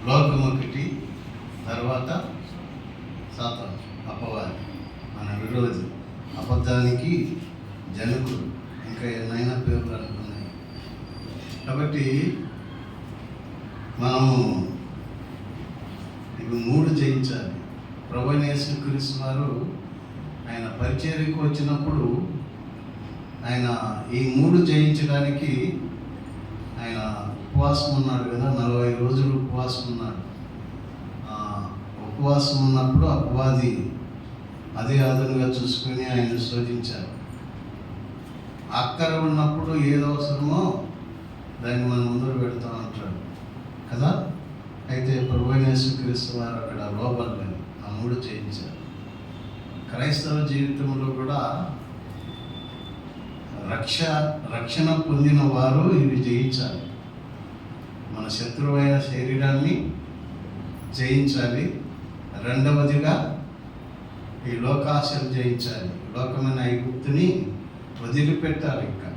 లోకం ఒకటి, తర్వాత సాతాను అపవాది, మన విరోధి, అబద్ధానికి జనకుడు, ఇంకా ఎన్నైనా పేర్లు అనుకున్నాయి. కాబట్టి మనము ఇవి 3 జయించాలి. ప్రభువైన యేసుక్రీస్తు వారు ఆయన పరిచర్యకు వచ్చినప్పుడు ఆయన ఈ 3 జయించడానికి ఆయన ఉపవాసం ఉన్నాడు కదా, 40 రోజులు ఉపవాసం ఉన్నాడు. ఉపవాసం ఉన్నప్పుడు అపవాది అదే అదనుగా చూసుకొని ఆయన శోధించారు. అక్కర ఉన్నప్పుడు ఏది అవసరమో దాన్ని మనం ముందర పెడతా ఉంటాడు కదా. అయితే ప్రభువైన యేసుక్రీస్తు వారు అక్కడ లోపలని ఆ 3 చేయించారు. క్రైస్తవ జీవితంలో కూడా రక్షణ పొందిన వారు ఇవి జయించాలి. మన శత్రువైన శరీరాన్ని జయించాలి. రెండవదిగా ఈ లోకాశలు జయించాలి. లోకమైన ఐగుప్తుని వదిలిపెట్టాలి ఇంకా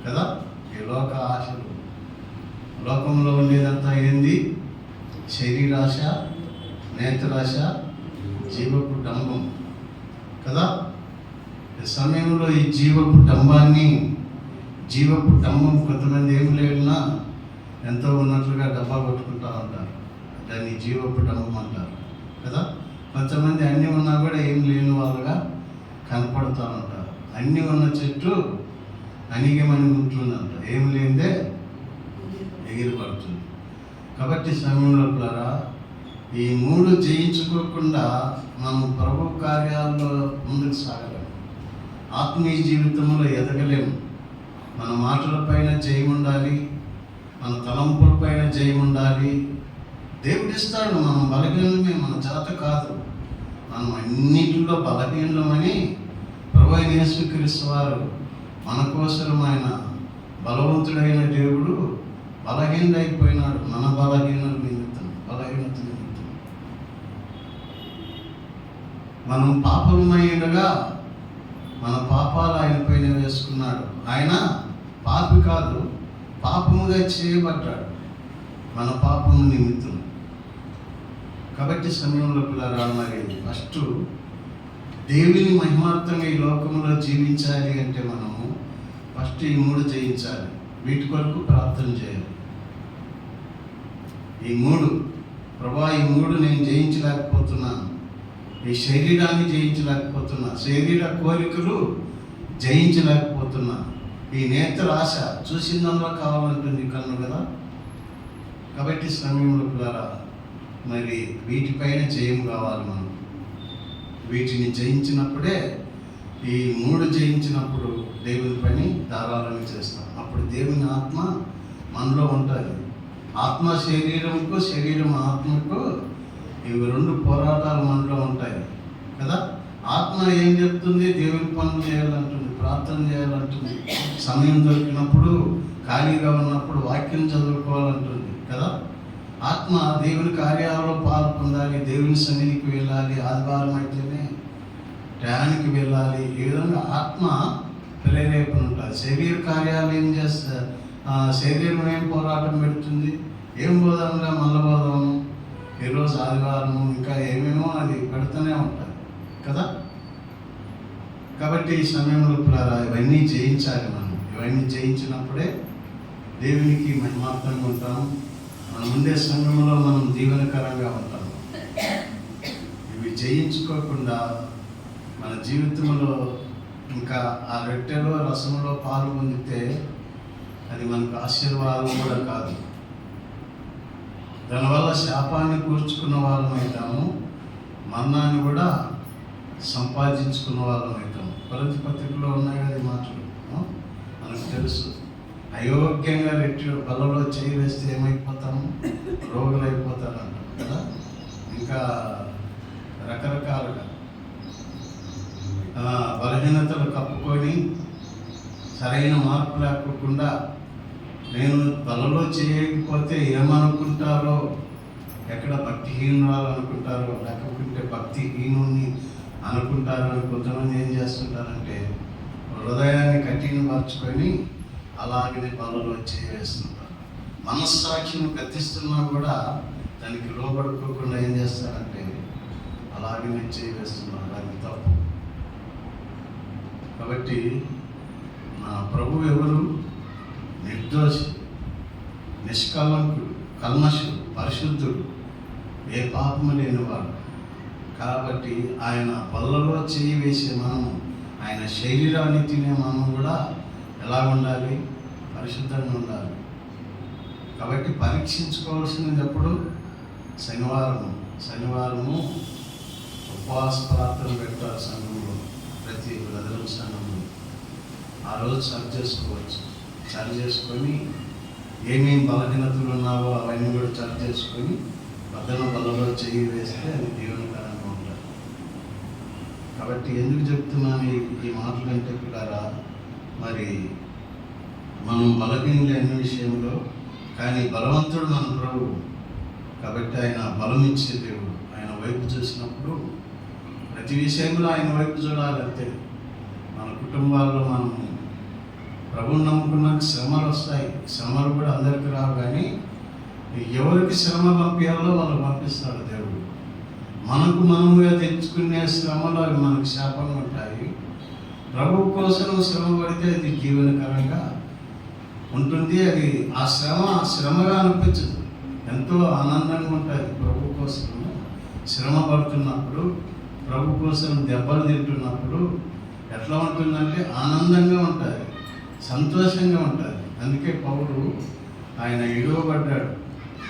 కదా. ఈ లోక ఆశలు, లోకంలో ఉండేదంతా ఏంది? శరీరాశ, నేత్రాశ, జీవపు డంబం కదా. ఈ సమయంలో ఈ జీవపు డంబం కొంతమంది ఏం లేకున్నా ఎంతో ఉన్నట్లుగా డబ్బా కొట్టుకుంటూ ఉంటారు. దాన్ని జీవపు డంబం అంటారు కదా. కొంతమంది అన్నీ ఉన్నా కూడా ఏం లేని వాళ్ళుగా కనపడుతూ ఉంటారు. అన్నీ ఉన్న చెట్టు అణిగమని ఉంటుందంట, ఏం లేదే ఎగిరిపడుతుంది. కాబట్టి సమయంలో ద్వారా ఈ 3 జయించుకోకుండా మనం ప్రభు కార్యాల్లో ముందుకు సాగలేము. ఆత్మీయ జీవితంలో ఎదగలేము. మన మాటలపైన జయం ఉండాలి, మన తలంపులపైన జయం ఉండాలి. దేవుడిస్తాడు. మనం బలహీనమే, మన చేత కాదు. మనం అన్నింటిలో బలహీనమని ప్రభువైన యేసుక్రీస్తు వారు మన కోసం ఆయన బలవంతుడైన దేవుడు బలహీనుడైపోయినాడు. మన బలహీనత నిమిత్తం మనం పాపమై ఉండగా మన పాపాలు ఆయన పైన వేసుకున్నాడు. ఆయన పాపి కాదు, పాపముగా చేయబడ్డాడు మన పాపము నిమిత్తం. కాబట్టి సమయంలో పిల్లరా, మరి ఫస్ట్ దేవుని మహిమార్థంగా ఈ లోకంలో జీవించాలి అంటే మనము ఫస్ట్ ఈ 3 జయించాలి. వీటి కొరకు ప్రార్థన చేయాలి. ఈ 3 ప్రభా, ఈ 3 నేను జయించలేకపోతున్నాను. ఈ శరీరాన్ని జయించలేకపోతున్నా, శరీర కోరికలు జయించలేకపోతున్నా, ఈ నేత్ర ఆశ చూసిందంలో కావాలంటుంది కన్ను కదా. కాబట్టి సమయంలో పిల్లరా, మరి వీటిపైన జయం కావాలి. మనం వీటిని జయించినప్పుడే, ఈ 3 జయించినప్పుడు దేవుని పని ధారాళంగా చేస్తాం. అప్పుడు దేవుని ఆత్మ మనలో ఉంటుంది. ఆత్మ శరీరంకు, శరీరం ఆత్మకు ఇవి 2 పోరాటాలు మనలో ఉంటాయి కదా. ఆత్మ ఏం చెప్తుంది? దేవుని పనులు చేయాలంటుంది, ప్రార్థన చేయాలంటుంది, సమయం దొరికినప్పుడు, ఖాళీగా ఉన్నప్పుడు వాక్యం చదువుకోవాలంటుంది కదా. ఆత్మ దేవుని కార్యాలలో పాలు పొందాలి, దేవుని సన్నిధికి వెళ్ళాలి, ఆదివారం అయితేనే టయానికి వెళ్ళాలి. ఈ విధంగా ఆత్మ ప్రేరేపణ ఉంటుంది. శరీర కార్యాలు ఏం చేస్తా, శరీరం ఏం పోరాటం పెడుతుంది? ఏం పోదాంగా మళ్ళీ పోదాము, ఈరోజు ఆదివారము, ఇంకా ఏమేమో అది పెడుతూనే ఉంటుంది కదా. కాబట్టి ఈ సమయంలో ఇవన్నీ జయించాలి. మనం ఇవన్నీ జయించినప్పుడే దేవునికి మహిమార్థంగా ఉంటాము. మనం ఉండే సంఘంలో మనం దీవెనకరంగా ఉంటాము. ఇవి జయించుకోకుండా మన జీవితంలో ఇంకా ఆ రొట్టెలో రసంలో పాలు పొందితే అది మనకు ఆశీర్వాదం కూడా కాదు. దానివల్ల శాపాన్ని కూర్చుకున్న వాళ్ళం అవుతాము, మరణాన్ని కూడా సంపాదించుకున్న వాళ్ళం అవుతాము. కొరింథీ పత్రికలో ఉన్నాయి కదా ఈ మాటలు, మనకు తెలుసు. అయోగ్యంగా రెట్టి బలలో చేయి వేస్తే ఏమైపోతాము? రోగులు అయిపోతారు అంటారు కదా. ఇంకా రకరకాలుగా బలహీనతలు కప్పుకొని సరైన మార్పు లేకుండా నేను బలలో చేయకపోతే ఏమనుకుంటారో, ఎక్కడ భక్తిహీనురాలు అనుకుంటారో, లేకపోతే భక్తిహీనుని అనుకుంటారో అని కొంతమంది ఏం చేస్తుంటారంటే హృదయాన్ని కఠినపరుచుకొని అలాగనే బలలో చేస్తుంటారు. మనస్సాక్షిని గద్దిస్తున్నా కూడా దానికి లోబడుకోకుండా ఏం చేస్తారంటే అలాగే చేయవేస్తున్నారు. అది తప్పు. కాబట్టి నా ప్రభు ఎవరు? నిర్దోషి, నిష్కలంకుడు, కల్మషుడు, పరిశుద్ధుడు, ఏ పాపము లేనివాడు. కాబట్టి ఆయన బల్లలో చేయి వేసే మనము, ఆయన శరీరాన్ని తినే మనం కూడా ఎలా ఉండాలి? పరిశుద్ధంగా ఉండాలి. కాబట్టి పరీక్షించుకోవాల్సింది ఎప్పుడు? శనివారము ఉపవాస ప్రార్థన పెట్టాలి సంఘంలో, ప్రతి బ్రదర్ సంఘంలో. ఆ రోజు సరి చేసుకొని ఏమేమి బలహీనతలు ఉన్నావో అవన్నీ కూడా సరి చేసుకొని బలలో చేయి వేస్తే అది దీవెనకరంగా ఉంటుంది. కాబట్టి ఎందుకు చెప్తున్నాను ఈ మాటలు అంటే పిల్లారా, మరి మనం బలహీనులే అన్ని విషయంలో, కానీ బలవంతుడు మన ప్రభువు. కాబట్టి ఆయన బలం ఇచ్చే దేవుడు. ఆయన వైపు చూసినప్పుడు ప్రతి విషయంలో ఆయన వైపు చూడాలంటే మన కుటుంబాల్లో మనం ప్రభువుని నమ్ముకున్నాక శ్రమలు వస్తాయి. శ్రమలు కూడా అందరికీ రావు, కానీ ఎవరికి శ్రమ పంపించాలో వాళ్ళు పంపిస్తాడు దేవుడు. మనముగా తెచ్చుకునే శ్రమలు అవి మనకు శాపంగా ఉంటాయి. ప్రభువు కోసం శ్రమ పడితే అది జీవనకరంగా ఉంటుంది. అది ఆ శ్రమగా అనిపించదు, ఎంతో ఆనందంగా ఉంటుంది. ప్రభు కోసం శ్రమ పడుతున్నప్పుడు, ప్రభు కోసం దెబ్బలు తింటున్నప్పుడు ఎట్లా ఉంటుందంటే ఆనందంగా ఉంటుంది, సంతోషంగా ఉంటుంది. అందుకే పౌలు ఆయన ఇడవబడ్డాడు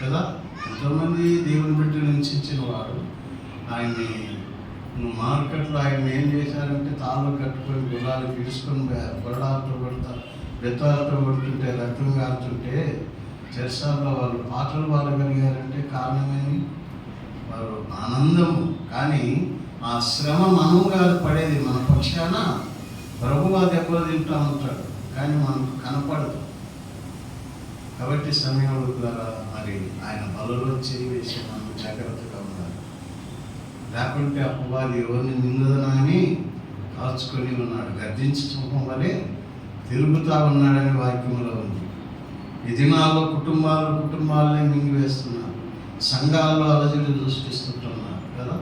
కదా. ఎంతోమంది దేవుని బిడ్డలు హింసించిన వాడు ఆయన్ని మార్కెట్లో ఆయన ఏం చేశారంటే తాళ్ళు కట్టుకొని గులాలు తీసుకొని గొడవలతో కొడతారు, బెత్తాలతో కొడుతుంటే రక్తం కారుతుంటే చర్చాల్లో వాళ్ళు పాటలు పాడగలిగారంటే కారణమేమి? వారు ఆనందము. కానీ ఆ శ్రమ మనముగా పడేది మన పక్షాన ప్రభువా దెబ్బలు తింటూ ఉంటాడు, కానీ మనకు కనపడదు. కాబట్టి సమయంలో ద్వారా మరి ఆయన బలలో చేయి వేసి మనం జాగ్రత్తగా ఉండాలి. లేకుంటే అపవాది ఎవరిని నిందుదనని కాల్చుకొని ఉన్నాడు, గర్జించడం వల్లే తిరుగుతూ ఉన్నాడని వాక్యంలో ఉంది. ఈ దినాల్లో కుటుంబాలనే మింగివేస్తున్నారు, సంఘాల్లో అలజడి సృష్టిస్తుంటున్నారు కదా.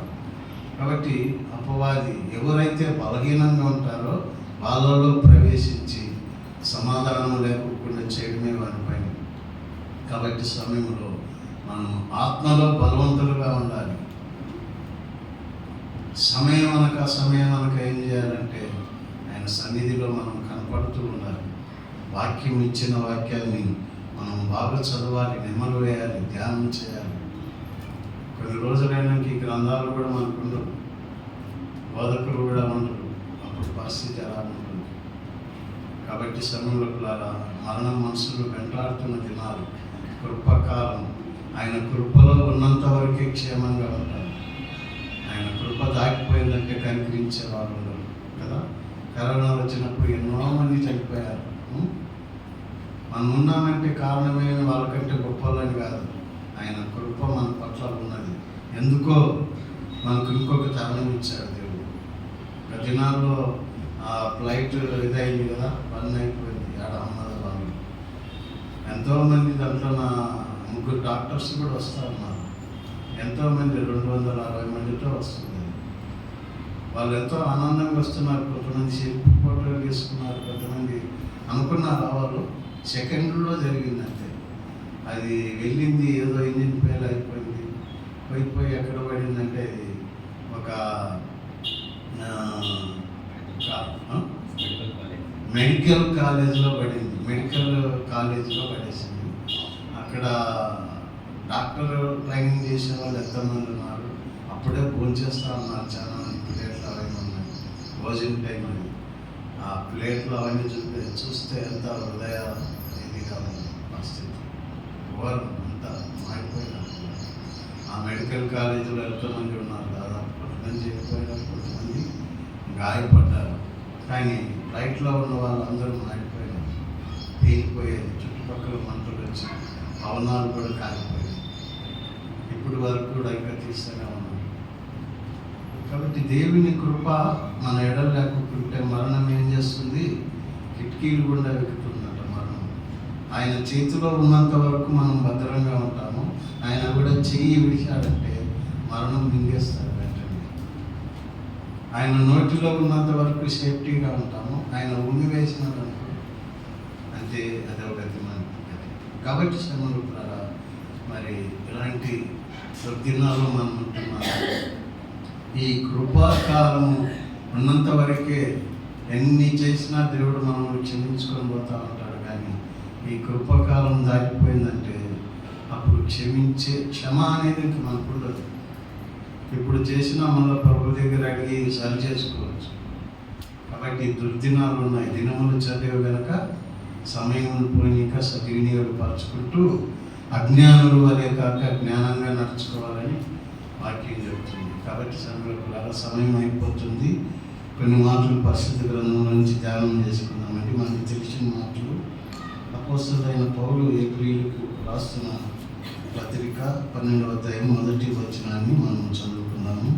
కాబట్టి అపవాది ఎవరైతే బలహీనంగా ఉంటారో వాళ్ళలో ప్రవేశించి సమాధానం లేకుండా చేయడమే వారి పని. కాబట్టి సమయంలో మనం ఆత్మలో బలవంతులుగా ఉండాలి. సమయం అనక ఏం చేయాలంటే ఆయన సన్నిధిలో మనం కనపడుతూ ఉండాలి. వాక్యం ఇచ్చిన వాక్యాన్ని మనం బాగా చదవాలి, నెమరు వేయాలి, ధ్యానం చేయాలి. కొన్ని రోజులైనాక ఈ గ్రంథాలు కూడా మనకుండవు, బోధకులు కూడా ఉండరు. అప్పుడు పరిస్థితి ఎలా ఉంటుంది? కాబట్టి సమయంలో మరణం మనసులు వెంటాడుతున్న దినాలు, కృపకాలం. ఆయన కృపలో ఉన్నంత వరకే క్షేమంగా ఉంటారు. ఆయన కృప దాటిపోయిందంటే కనికరించే వాళ్ళు ఉండరు కదా. కరోనా వచ్చినప్పుడు ఎన్నో మంది చనిపోయారు. మనం ఉన్నామంటే కారణమైన వాళ్ళకంటే గొప్పలని కాదు, ఆయన కృప మన పట్ల ఉన్నది. ఎందుకో మనకు ఇంకొక తరుణం ఇచ్చాడు దేవుడు. ఒక దినాల్లో ఆ ఫ్లైట్ ఇదైంది కదా, బంద్ అయిపోయింది అహ్మదాబాద్. ఎంతోమంది దాంట్లో నా 3 డాక్టర్స్ కూడా వస్తున్నారు. ఎంతోమంది 260 మందితో వస్తుంది. వాళ్ళు ఎంతో ఆనందంగా వస్తున్నారు. కొంతమంది సెల్ఫీ ఫోటోలు తీసుకున్నారు, కొంతమంది అనుకున్నారు వాళ్ళు సెకండ్లో జరిగిందంటే. అది వెళ్ళింది ఏదో ఇంజిన్ ఫెయిల్ అయిపోయింది, పోయి ఎక్కడ పడిందంటే అది ఒక మెడికల్ కాలేజ్లో పడింది. మెడికల్ కాలేజ్లో పడేసింది. అక్కడ డాక్టర్ ట్రైనింగ్ చేసే వాళ్ళు ఎంతమంది ఉన్నారు, అప్పుడే భోజనం చేస్తూ ఉన్నారు. చాలా మంది ప్లేట్లు అవన్నీ ఉన్నాయి, భోజనం టైం అని. ఆ ప్లేట్లు అవన్నీ చూస్తే ఎంత హృదయ ఇదిగా ఉంది పరిస్థితి. ఎవరు అంతా మారిపోయినారు. ఆ మెడికల్ కాలేజీలో ఎంతోమంది ఉన్నారు, దాదాపు కొంతమంది చనిపోయినారు, కొంతమంది గాయపడ్డారు. కానీ ఫ్లైట్లో ఉన్న వాళ్ళందరూ మారిపోయినారు, పేలిపోయేది. చుట్టుపక్కల మంటలు వచ్చి భవనాలు కూడా కాలిపోయాయి. ఇప్పుడు వరకు కూడా ఇంకా తీస్తూనే ఉన్నాం. కాబట్టి దేవుని కృప మన ఎడలు లేకుంటే మరణం ఏం చేస్తుంది? కిటికీలు గుండా వెక్కుతుందట మరణం. ఆయన చేతిలో ఉన్నంత వరకు మనం భద్రంగా ఉంటాము. ఆయన కూడా చెయ్యి విడిచాడంటే మరణం మింగేస్తాడు వెంటనే. ఆయన నోటిలో ఉన్నంత వరకు సేఫ్టీగా ఉంటాము. ఆయన ఉమ్మి వేసినాడనుకో అంటే అదే ఒక గతి మనకి. కాబట్టి శ్రమలు ద్వారా మరి ఇలాంటి దినాల్లో మనం ఉంటున్నాము. ఈ కృపాకాలము ఉన్నంత వరకే ఎన్ని చేసినా దేవుడు మనం క్షమించుకొని పోతా ఉంటాడు. కానీ ఈ కృపాకాలం దాటిపోయిందంటే అప్పుడు క్షమ అనేది ఇంక మనకు ఉండదు. ఇప్పుడు చేసినా మళ్ళీ ప్రభు దగ్గర అడిగి సరి చేసుకోవచ్చు. కాబట్టి దుర్దినాలు ఉన్నాయి. దినములు చదివి కనుక సమయం పోయినాక సద్వినియోగపరచుకుంటూ అజ్ఞానులు వలె కాక జ్ఞానంగా నడుచుకోవాలని వాక్యం చెబుతుంది. కాబట్టి సమయం అయిపోతుంది. కొన్ని మాటలు పరిశుద్ధ గ్రంథం నుంచి ధ్యానం చేసుకుందామండి. మనకు తెలిసిన మాటలు అపోస్తలుడైన పౌలు హెబ్రీయులకు రాస్తున్న పత్రిక 12వ అధ్యాయం 1వ వచనాన్ని మనం చదువుకుందాము.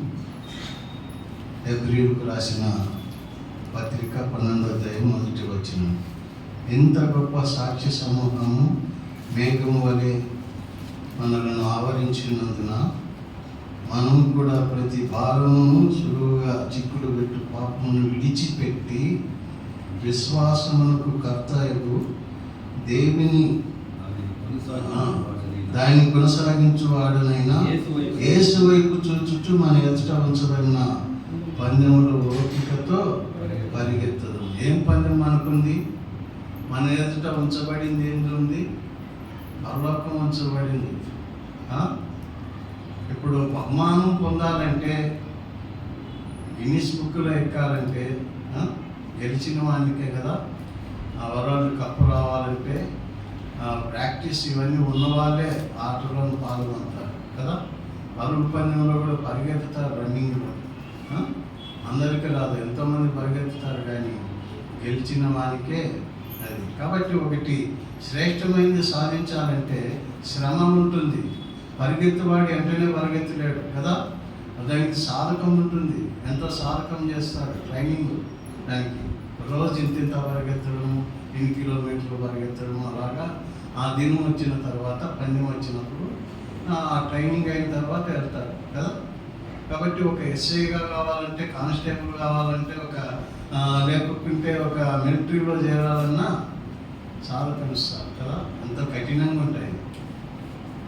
హెబ్రీయులకు రాసిన పత్రిక 12వ అధ్యాయం 1వ వచనం. ఎంత గొప్ప సాక్ష్య సమూహము మేఘము వలె మనలను ఆవరించినందున మనం కూడా ప్రతి భారమును సులువుగా చిక్కుడు పెట్టు పాపమును విడిచిపెట్టి విశ్వాసమునకు కర్తయగు దేవుని దాన్ని కొనసాగించువాడునైనా యేసు వైపు చూచుచు మన ఎదుట ఉంచబడిన పందెములు ఓపికతో పరిగెత్తదు. ఏం పందెం మనకుంది? మన ఎదుట ఉంచబడింది ఏంటి? పరలోకం ఉంచబడింది. ఇప్పుడు బహుమానం పొందాలంటే, గిన్నిస్ బుక్లో ఎక్కాలంటే గెలిచిన వానికే కదా. ఆ వరాలు కప్పు రావాలంటే ప్రాక్టీస్ ఇవన్నీ ఉన్నవాళ్ళే ఆటలో పాల్గొంటారు కదా. పరుగు పందెంలో కూడా పరిగెత్తుతారు, రన్నింగ్లో. అందరికీ రాదు, ఎంతోమంది పరిగెత్తుతారు, కానీ గెలిచిన వానికే అది. కాబట్టి ఒకటి శ్రేష్టమైనది సాధించాలంటే శ్రమ ఉంటుంది. పరిగెత్తువాడు వెంటనే పరిగెత్తలేడు కదా. దానికి సాధకం ఉంటుంది. ఎంతో సాధకం చేస్తాడు, ట్రైనింగ్ దానికి. రోజు ఇంత పరిగెత్తడము, 8 కిలోమీటర్లు పరిగెత్తడము, అలాగా. ఆ దినం వచ్చిన తర్వాత, పందెం వచ్చినప్పుడు ఆ ట్రైనింగ్ అయిన తర్వాత వెళ్తాడు కదా. కాబట్టి ఒక ఎస్ఐగా కావాలంటే, కానిస్టేబుల్ కావాలంటే, లేకుంటే ఒక మిలిటరీలో చేరాలన్నా సాధకమిస్తారు కదా. అంత కఠినంగా ఉంటాయి.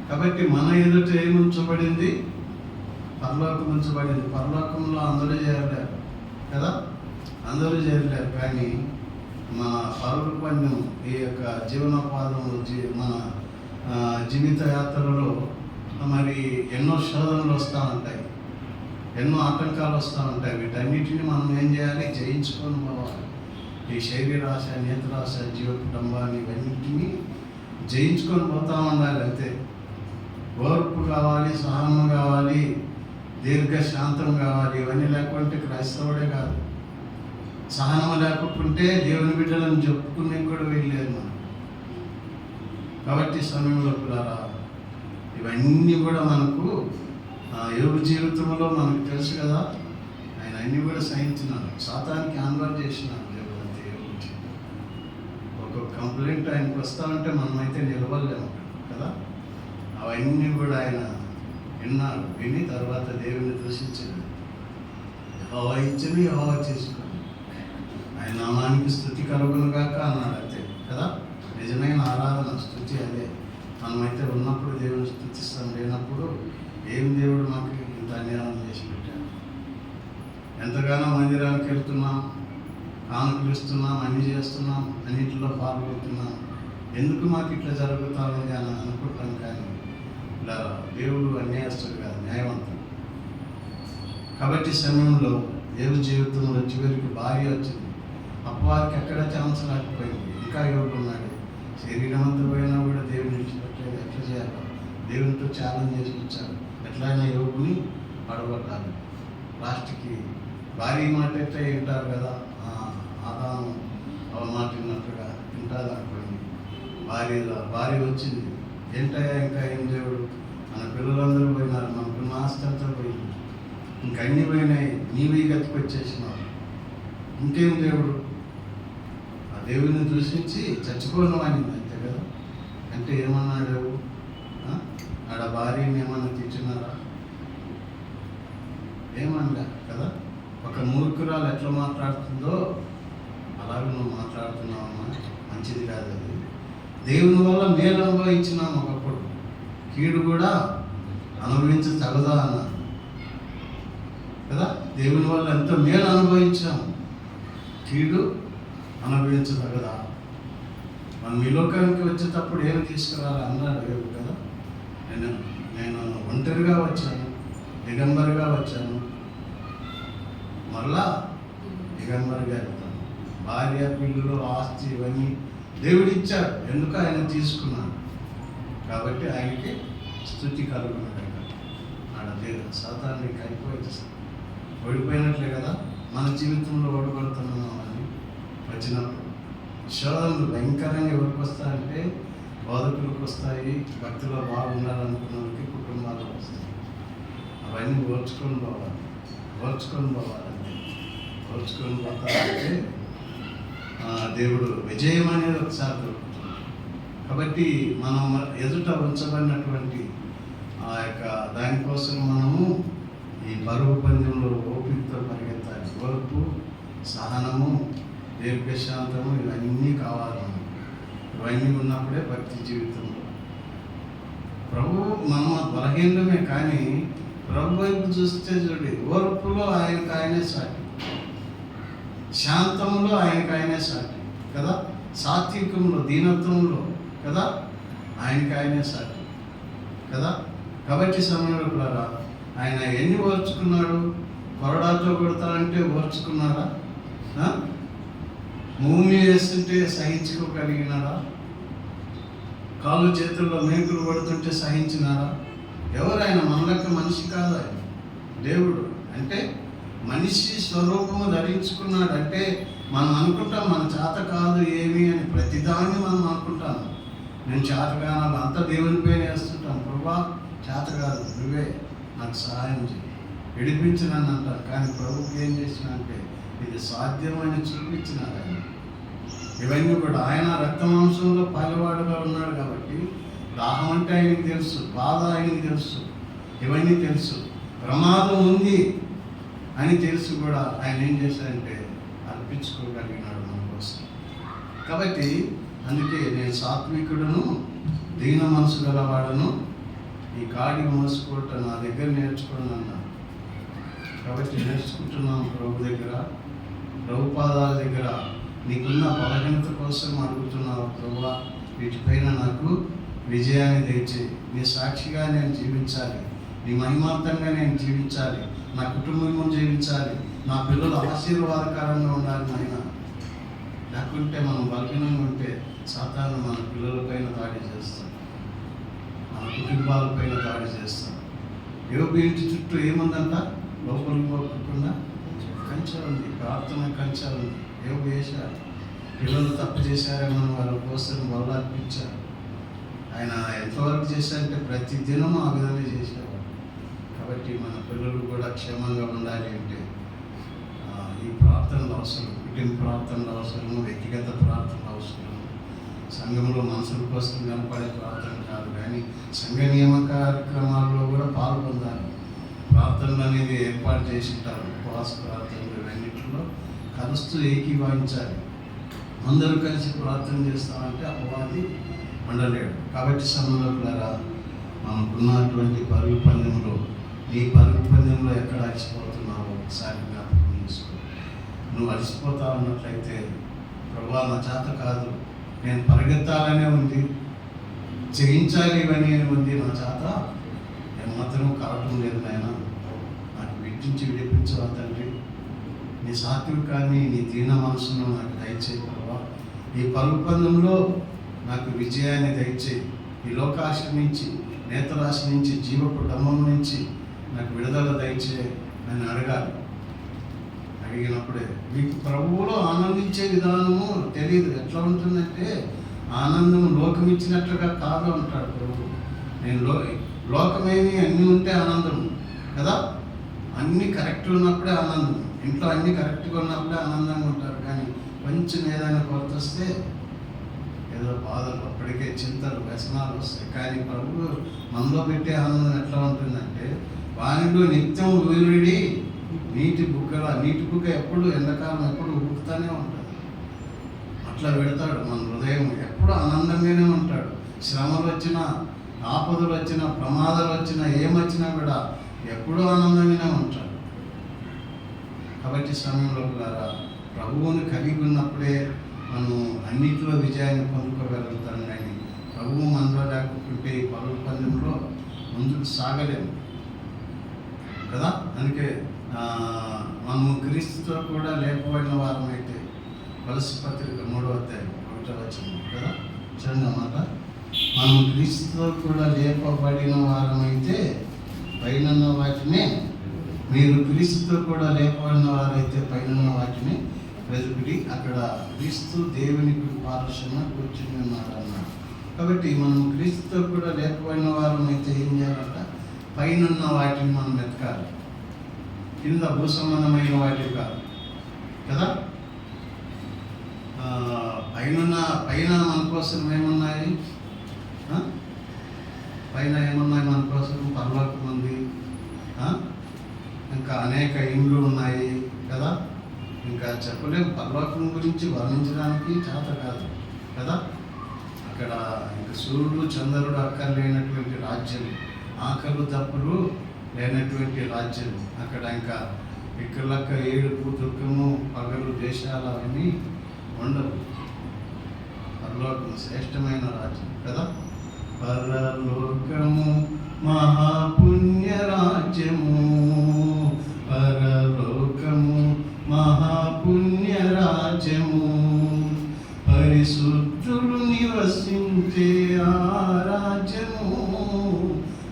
కాబట్టి మన ఎదుట ఏమి ఉంచబడింది? పరలోకం ఉంచబడింది. పరలోకంలో అందరూ చేరలేరు కదా, అందరూ చేరలేరు. కానీ మన పరుగు పందెం, ఈ యొక్క జీవనోపాధంలో మన జీవిత యాత్రలో మరి ఎన్నో శోధనలు వస్తూ ఉంటాయి, ఎన్నో ఆటంకాలు వస్తూ ఉంటాయి. వీటన్నిటిని మనం ఏం చేయాలి? జయించుకొని పోవాలి. ఈ శరీరాశ, నేత్రాశ, జీవ కుటుంబాన్ని ఇవన్నింటినీ జయించుకొని పోతూ ఉండాలి. అంతే. ఓర్పు కావాలి, సహనం కావాలి, దీర్ఘశాంతం కావాలి. ఇవన్నీ లేకుంటే క్రైస్తవుడే కాదు. సహనం లేకుంటే దేవుని బిడ్డలను చెప్పుకునే కూడా వెళ్ళలేదు మనం. కాబట్టి సమయంలో పిల్లరా, ఇవన్నీ కూడా మనకు యోగు జీవితంలో మనకు తెలుసు కదా. ఆయన అన్నీ కూడా సహించినాడు. సాతానికి ఆన్వర్ట్ చేసినాడు. ఒక కంప్లైంట్ ఆయనకు వస్తామంటే మనమైతే నిలవలేము కదా. అవన్నీ కూడా ఆయన విన్నాడు. విని తర్వాత దేవుని దూషించాడు. యెహోవా ఇచ్చింది యెహోవా చేసుకోండి, ఆయన నామానికి స్తుతి కలుగును గాక అన్నాడు. అంతే కదా. నిజమైన ఆరాధన స్తుతి అదే. మనమైతే ఉన్నప్పుడు దేవుని స్తుతిస్తాం, లేనప్పుడు ఏం దేవుడు మాకు ఇంత అన్యాయం చేసి పెట్టాడు. ఎంతగానో మందిరానికి వెళ్తున్నాం, కానుకలు ఇస్తున్నాం, అన్ని చేస్తున్నాం, అన్నింటిలో పాల్గొంటున్నాం. ఎందుకు మాకు ఇట్లా జరుగుతుంది అని అనుకుంటాం. కానీ ఇలా దేవుడు అన్యాయస్తుడు కాదు, న్యాయవంతుడు. కాబట్టి సమయంలో దేవుడి జీవితంలో చివరికి భార్య వచ్చింది. అప్పవారికి ఎక్కడ ఛాన్స్ లేకపోయింది. ఇంకా యోగు ఉన్నాడు. శరీరం అంతా పోయినా కూడా దేవుని విడిచిపెట్టలేదు. ఎట్లా చేయాలి? దేవునితో ఛాలెంజ్ చేసి వచ్చాడు. ఎట్లయినా యోగుని పడగొట్టాలి. లాస్ట్కి భార్య మాట అయితే వింటారు కదా, ఆదాము మాట విన్నట్టుగా వింటారు అనుకోండి. భార్య వచ్చింది. ఏంటయ్యా ఇంకా ఏం దేవుడు? మన పిల్లలందరూ పోయినారు, మనకున్న ఆస్తి అంతా పోయింది, ఇంకన్నీ పోయినాయి, నీవే గతికి వచ్చేసినావు, ఇంకేం దేవుడు? ఆ దేవుడిని దూషించి చచ్చిపోను అని అంతే కదా. అంటే ఏమన్నాడు? ఆడ భార్యని ఏమన్నా తిట్టినారా? ఏమన్నా కదా. ఒక మూర్ఖురాలు ఎట్లా మాట్లాడుతుందో అలాగే నువ్వు మాట్లాడుతున్నావమ్మా, మంచిది కాదు అది. దేవుని వల్ల మేలు అనుభవించినాం, ఒకప్పుడు కీడు కూడా అనుభవించగలదా అన్నారు కదా. దేవుని వల్ల ఎంతో మేలు అనుభవించాము, కీడు అనుభవించదగదా. మనం ఈ లోకానికి వచ్చేటప్పుడు ఏమి తీసుకురాలి అన్నాడు దేవుడు కదా. నేను ఒంటరిగా వచ్చాను, దిగంబరిగా వచ్చాను, మళ్ళా దిగంబరిగా వెళ్తాను. భార్య, పిల్లలు, ఆస్తి ఇవన్నీ దేవుడిచ్చాడు. ఎందుకు? ఆయన తీసుకున్నాడు కాబట్టి ఆయనకి స్తుతి కలుగునగాక. ఆడ సాతానికి అయిపోయింది, ఓడిపోయినట్లే కదా. మన జీవితంలో ఓడిపడుతున్నాం అని వచ్చినప్పుడు శోధనలు భయంకరంగా ఎవరికి వస్తాయంటే బోధకులకు వస్తాయి, భక్తిలో బాగుండాలనుకున్న వాళ్ళకి కుటుంబాలకు వస్తాయి. అవన్నీ ఓర్చుకొని పోవాలి, ఓర్చుకొని పోవాలంటే ఓర్చుకొని పోతారంటే దేవుడు విజయం అనేది ఒకసారి దొరుకుతుంది. కాబట్టి మనం ఎదుట ఉంచబడినటువంటి ఆ యొక్క దానికోసం మనము ఈ బరువు పందెంలో ఓపికతో పరిగెత్తాలి. ఓర్పు, సహనము, దీర్ఘశాంతము ఇవన్నీ కావాలి. ఇవన్నీ ఉన్నప్పుడే భక్తి జీవితంలో ప్రభు మనం బలహీనమే, కానీ ప్రభు వైపు చూస్తే చూడండి, ఓర్పులో ఆయనకు ఆయనే సాటి, శాంతంలో ఆయనకు ఆయనే సాటి కదా, సాత్వికంలో, దీనత్వంలో కదా ఆయనకు ఆయనే సాటి కదా. కాబట్టి సమయంలో ఆయన ఎన్ని ఓర్చుకున్నాడు? కొరడాతో కొడతానంటే ఓర్చుకున్నాడా? భూమి వేస్తుంటే సహించుకోగలిగినాడా? కాళ్ళు చేతుల్లో మేకులు పడుతుంటే సహించినాడా? ఎవరు ఆయన? మనలెక్క మనిషి కాదు ఆయన, దేవుడు. అంటే మనిషి స్వరూపము ధరించుకున్నాడు. అంటే మనం అనుకుంటాం మన చేత కాదు ఏమి అని, ప్రతిదాన్ని మనం అనుకుంటాం. నేను చేతగానాలు అంతా దేవుని పైన వేస్తుంటాం. ప్రభా చేత కాదు, నువ్వే నాకు సహాయం చేయి, విడిపించినాను అంటారు. కానీ ప్రభుకి ఏం చేసిన అంటే ఇది సాధ్యమని చూపించినారు ఆయన. ఇవన్నీ కూడా ఆయన రక్తమాంసంలో పాలువాడుగా ఉన్నాడు కాబట్టి దాహం అంటే ఆయనకి తెలుసు, బాధ ఆయనకి తెలుసు, ఇవన్నీ తెలుసు, ప్రమాదం ఉంది అని తెలుసు కూడా ఆయన ఏం చేశాడంటే అర్పించుకోగలిగినాడు మన కోసం. కాబట్టి అందుకే నేను సాత్వికుడును, దీన మనసు గలవాడను, ఈ కాడి మోసుకోవట నా దగ్గర నేర్చుకోండి అన్నాడు. కాబట్టి నేర్చుకుంటున్నాం ప్రభు దగ్గర, ప్రభు పాదాల దగ్గర. నీకున్న బలహీనత కోసం అడుగుతున్నావు ప్రభువా, వీటిపైన నాకు విజయాన్ని తెచ్చి నీ సాక్షిగా నేను జీవించాలి, నీ మహిమార్థంగా నేను జీవించాలి, నా కుటుంబం జీవించాలి, నా పిల్లలు ఆశీర్వాదకరంగా ఉండాలి నాయన. లేకుంటే మనం బలహీనంగా ఉంటే సాతాను మన పిల్లలపైన దాడి చేస్తాం, మన కుటుంబాలపైన దాడి చేస్తాం. యోబు ఇంటి చుట్టూ ఏముందంట? లోపలికి పోకుండా కంచె ఉంది, ప్రార్థన కంచె ఉంది. యోబు వేశారు, పిల్లలు తప్పు చేశారేమో వాళ్ళ కోసం వల్ల అర్పించారు. ఆయన ఎంతవరకు చేశారంటే ప్రతి దినం ఆ విధంగా చేసేవారు. కాబట్టి మన పిల్లలు కూడా క్షేమంగా ఉండాలి అంటే ఈ ప్రార్థనలు అవసరం, కుటుంబ ప్రార్థనలు అవసరము, వ్యక్తిగత ప్రార్థనలు అవసరం. సంఘంలో మనుషుల కోసం కనపడే ప్రార్థన కాదు, కానీ సంఘ నియమ కార్యక్రమాల్లో కూడా పాల్పొందాలి. ప్రార్థనలు అనేది ఏర్పాటు చేసి ఉంటారు, ఉపవాస ప్రార్థనలు ఇవన్నింటిలో కలుస్తూ ఏకీభవించాలి. అందరూ కలిసి ప్రార్థన చేస్తామంటే అపవాది ఉండలేడు. కాబట్టి సమయంలో మనకున్నటువంటి పరుగు పందెంలో, నీ పరుగు పందెంలో ఎక్కడ అలసిపోతున్నావో ఒకసారి జ్ఞాపకం చేసుకో. నువ్వు అలసిపోతా ఉన్నట్లయితే ప్రభువా నా చేత కాదు, నేను పరిగెత్తాలనే ఉంది, జయించాలి ఇవన్నీ అని ఉంది, నా చేత ఏమాత్రం కావటం లేదు నాయన, నాకు విడిపించి విడిపించవా తండ్రి, నీ సాత్వికాన్ని, నీ దీన మనసును నాకు దయచేయి ప్రభువా. ఈ పరుగు పందెంలో నాకు విజయాన్ని దయచేయి, ఈ లోకాశ నుంచి, నేత్రాశ నుంచి, జీవపు డమ్మం నుంచి నాకు విడుదల దయచేయి అని అడగాలి. అడిగినప్పుడే మీకు ప్రభువులో ఆనందించే విధానము తెలియదు. ఎట్లా ఉంటుందంటే ఆనందం లోకం ఇచ్చినట్లుగా కాదు అంటాడు ప్రభు. నేను లోకమేమి అన్నీ ఉంటే ఆనందం కదా, అన్నీ కరెక్ట్ ఉన్నప్పుడే ఆనందం. ఇంట్లో అన్నీ కరెక్ట్గా ఉన్నప్పుడే ఆనందంగా ఉంటారు. కానీ కొంచెం ఏదైనా కొరత వస్తే ఏదో బాధలు, అప్పటికే చింతలు, వ్యసనాలు వస్తాయి. కానీ ప్రభు మనలో పెట్టే ఆనందం ఎట్లా ఉంటుందంటే, వానిలో నిత్యం వీరుడి నీటి బుగ్గ ఎప్పుడు ఎండాకాలం ఎప్పుడు ఊపుతానే ఉంటుంది. అట్లా పెడతాడు మన హృదయం, ఎప్పుడు ఆనందంగానే ఉంటాడు. శ్రమలు వచ్చినా, ఆపదలు వచ్చినా, ప్రమాదాలు వచ్చినా, ఏమొచ్చినా కూడా ఎప్పుడూ ఆనందంగానే ఉంటాడు. కాబట్టి సమయంలో ప్రభువుని కలిగి ఉన్నప్పుడే మనం అన్నింటిలో విజయాన్ని పొందుకోగలుగుతాం. కానీ ప్రభువు మనలో లేకుంటే ఈ పరుగు పందెంలో ముందుకు సాగలేము కదా. అందుకే మనము క్రీస్తుతో కూడా లేపబడిన వారం అయితే, కొలస్సీ పత్రిక 3వ అధ్యాయం 1వ వచనం కదా, చూడండి అన్నమాట. మనం క్రీస్తుతో కూడా లేపబడిన వారం అయితే పైన వాటిని, మీరు క్రీస్తుతో కూడా లేపబడిన వారైతే పైన వాటిని వెతుకుడి, అక్కడ క్రీస్తు దేవుని పార్శ్వన కూర్చుని ఉన్నాడు అన్నాడు. కాబట్టి మనం క్రీస్తుతో కూడా లేపబడిన వారం అయితే ఏం చేయాలంట, పైన వాటిని మనం వెతకాలి, కింద భూసంబంధమైన వాటి కాదు కదా. పైన మన కోసం ఏమున్నాయి, పైన ఏమున్నాయి మన కోసం, పరలోకం ఉంది, ఇంకా అనేక ఇండ్లు ఉన్నాయి కదా. ఇంకా చెప్పలేము, పరలోకం గురించి వర్ణించడానికి చేత కాదు కదా. అక్కడ ఇంకా సూర్యుడు చంద్రుడు అక్కర్లేనటువంటి రాజ్యం, ఆకలు తప్పులు లేనటువంటి రాజ్యం. అక్కడ ఇంకా ఇక్కలక్క ఏడుపు దుఃఖము పగలు దేశాలు అవన్నీ ఉండవు. పరలోకం శ్రేష్టమైన రాజ్యం కదా. పరలోకము మహాపుణ్య రాజ్యము, పరలోకము మహాపుణ్య రాజ్యము, పరిశుద్ధులు నివసించే ఆ రాజ్యము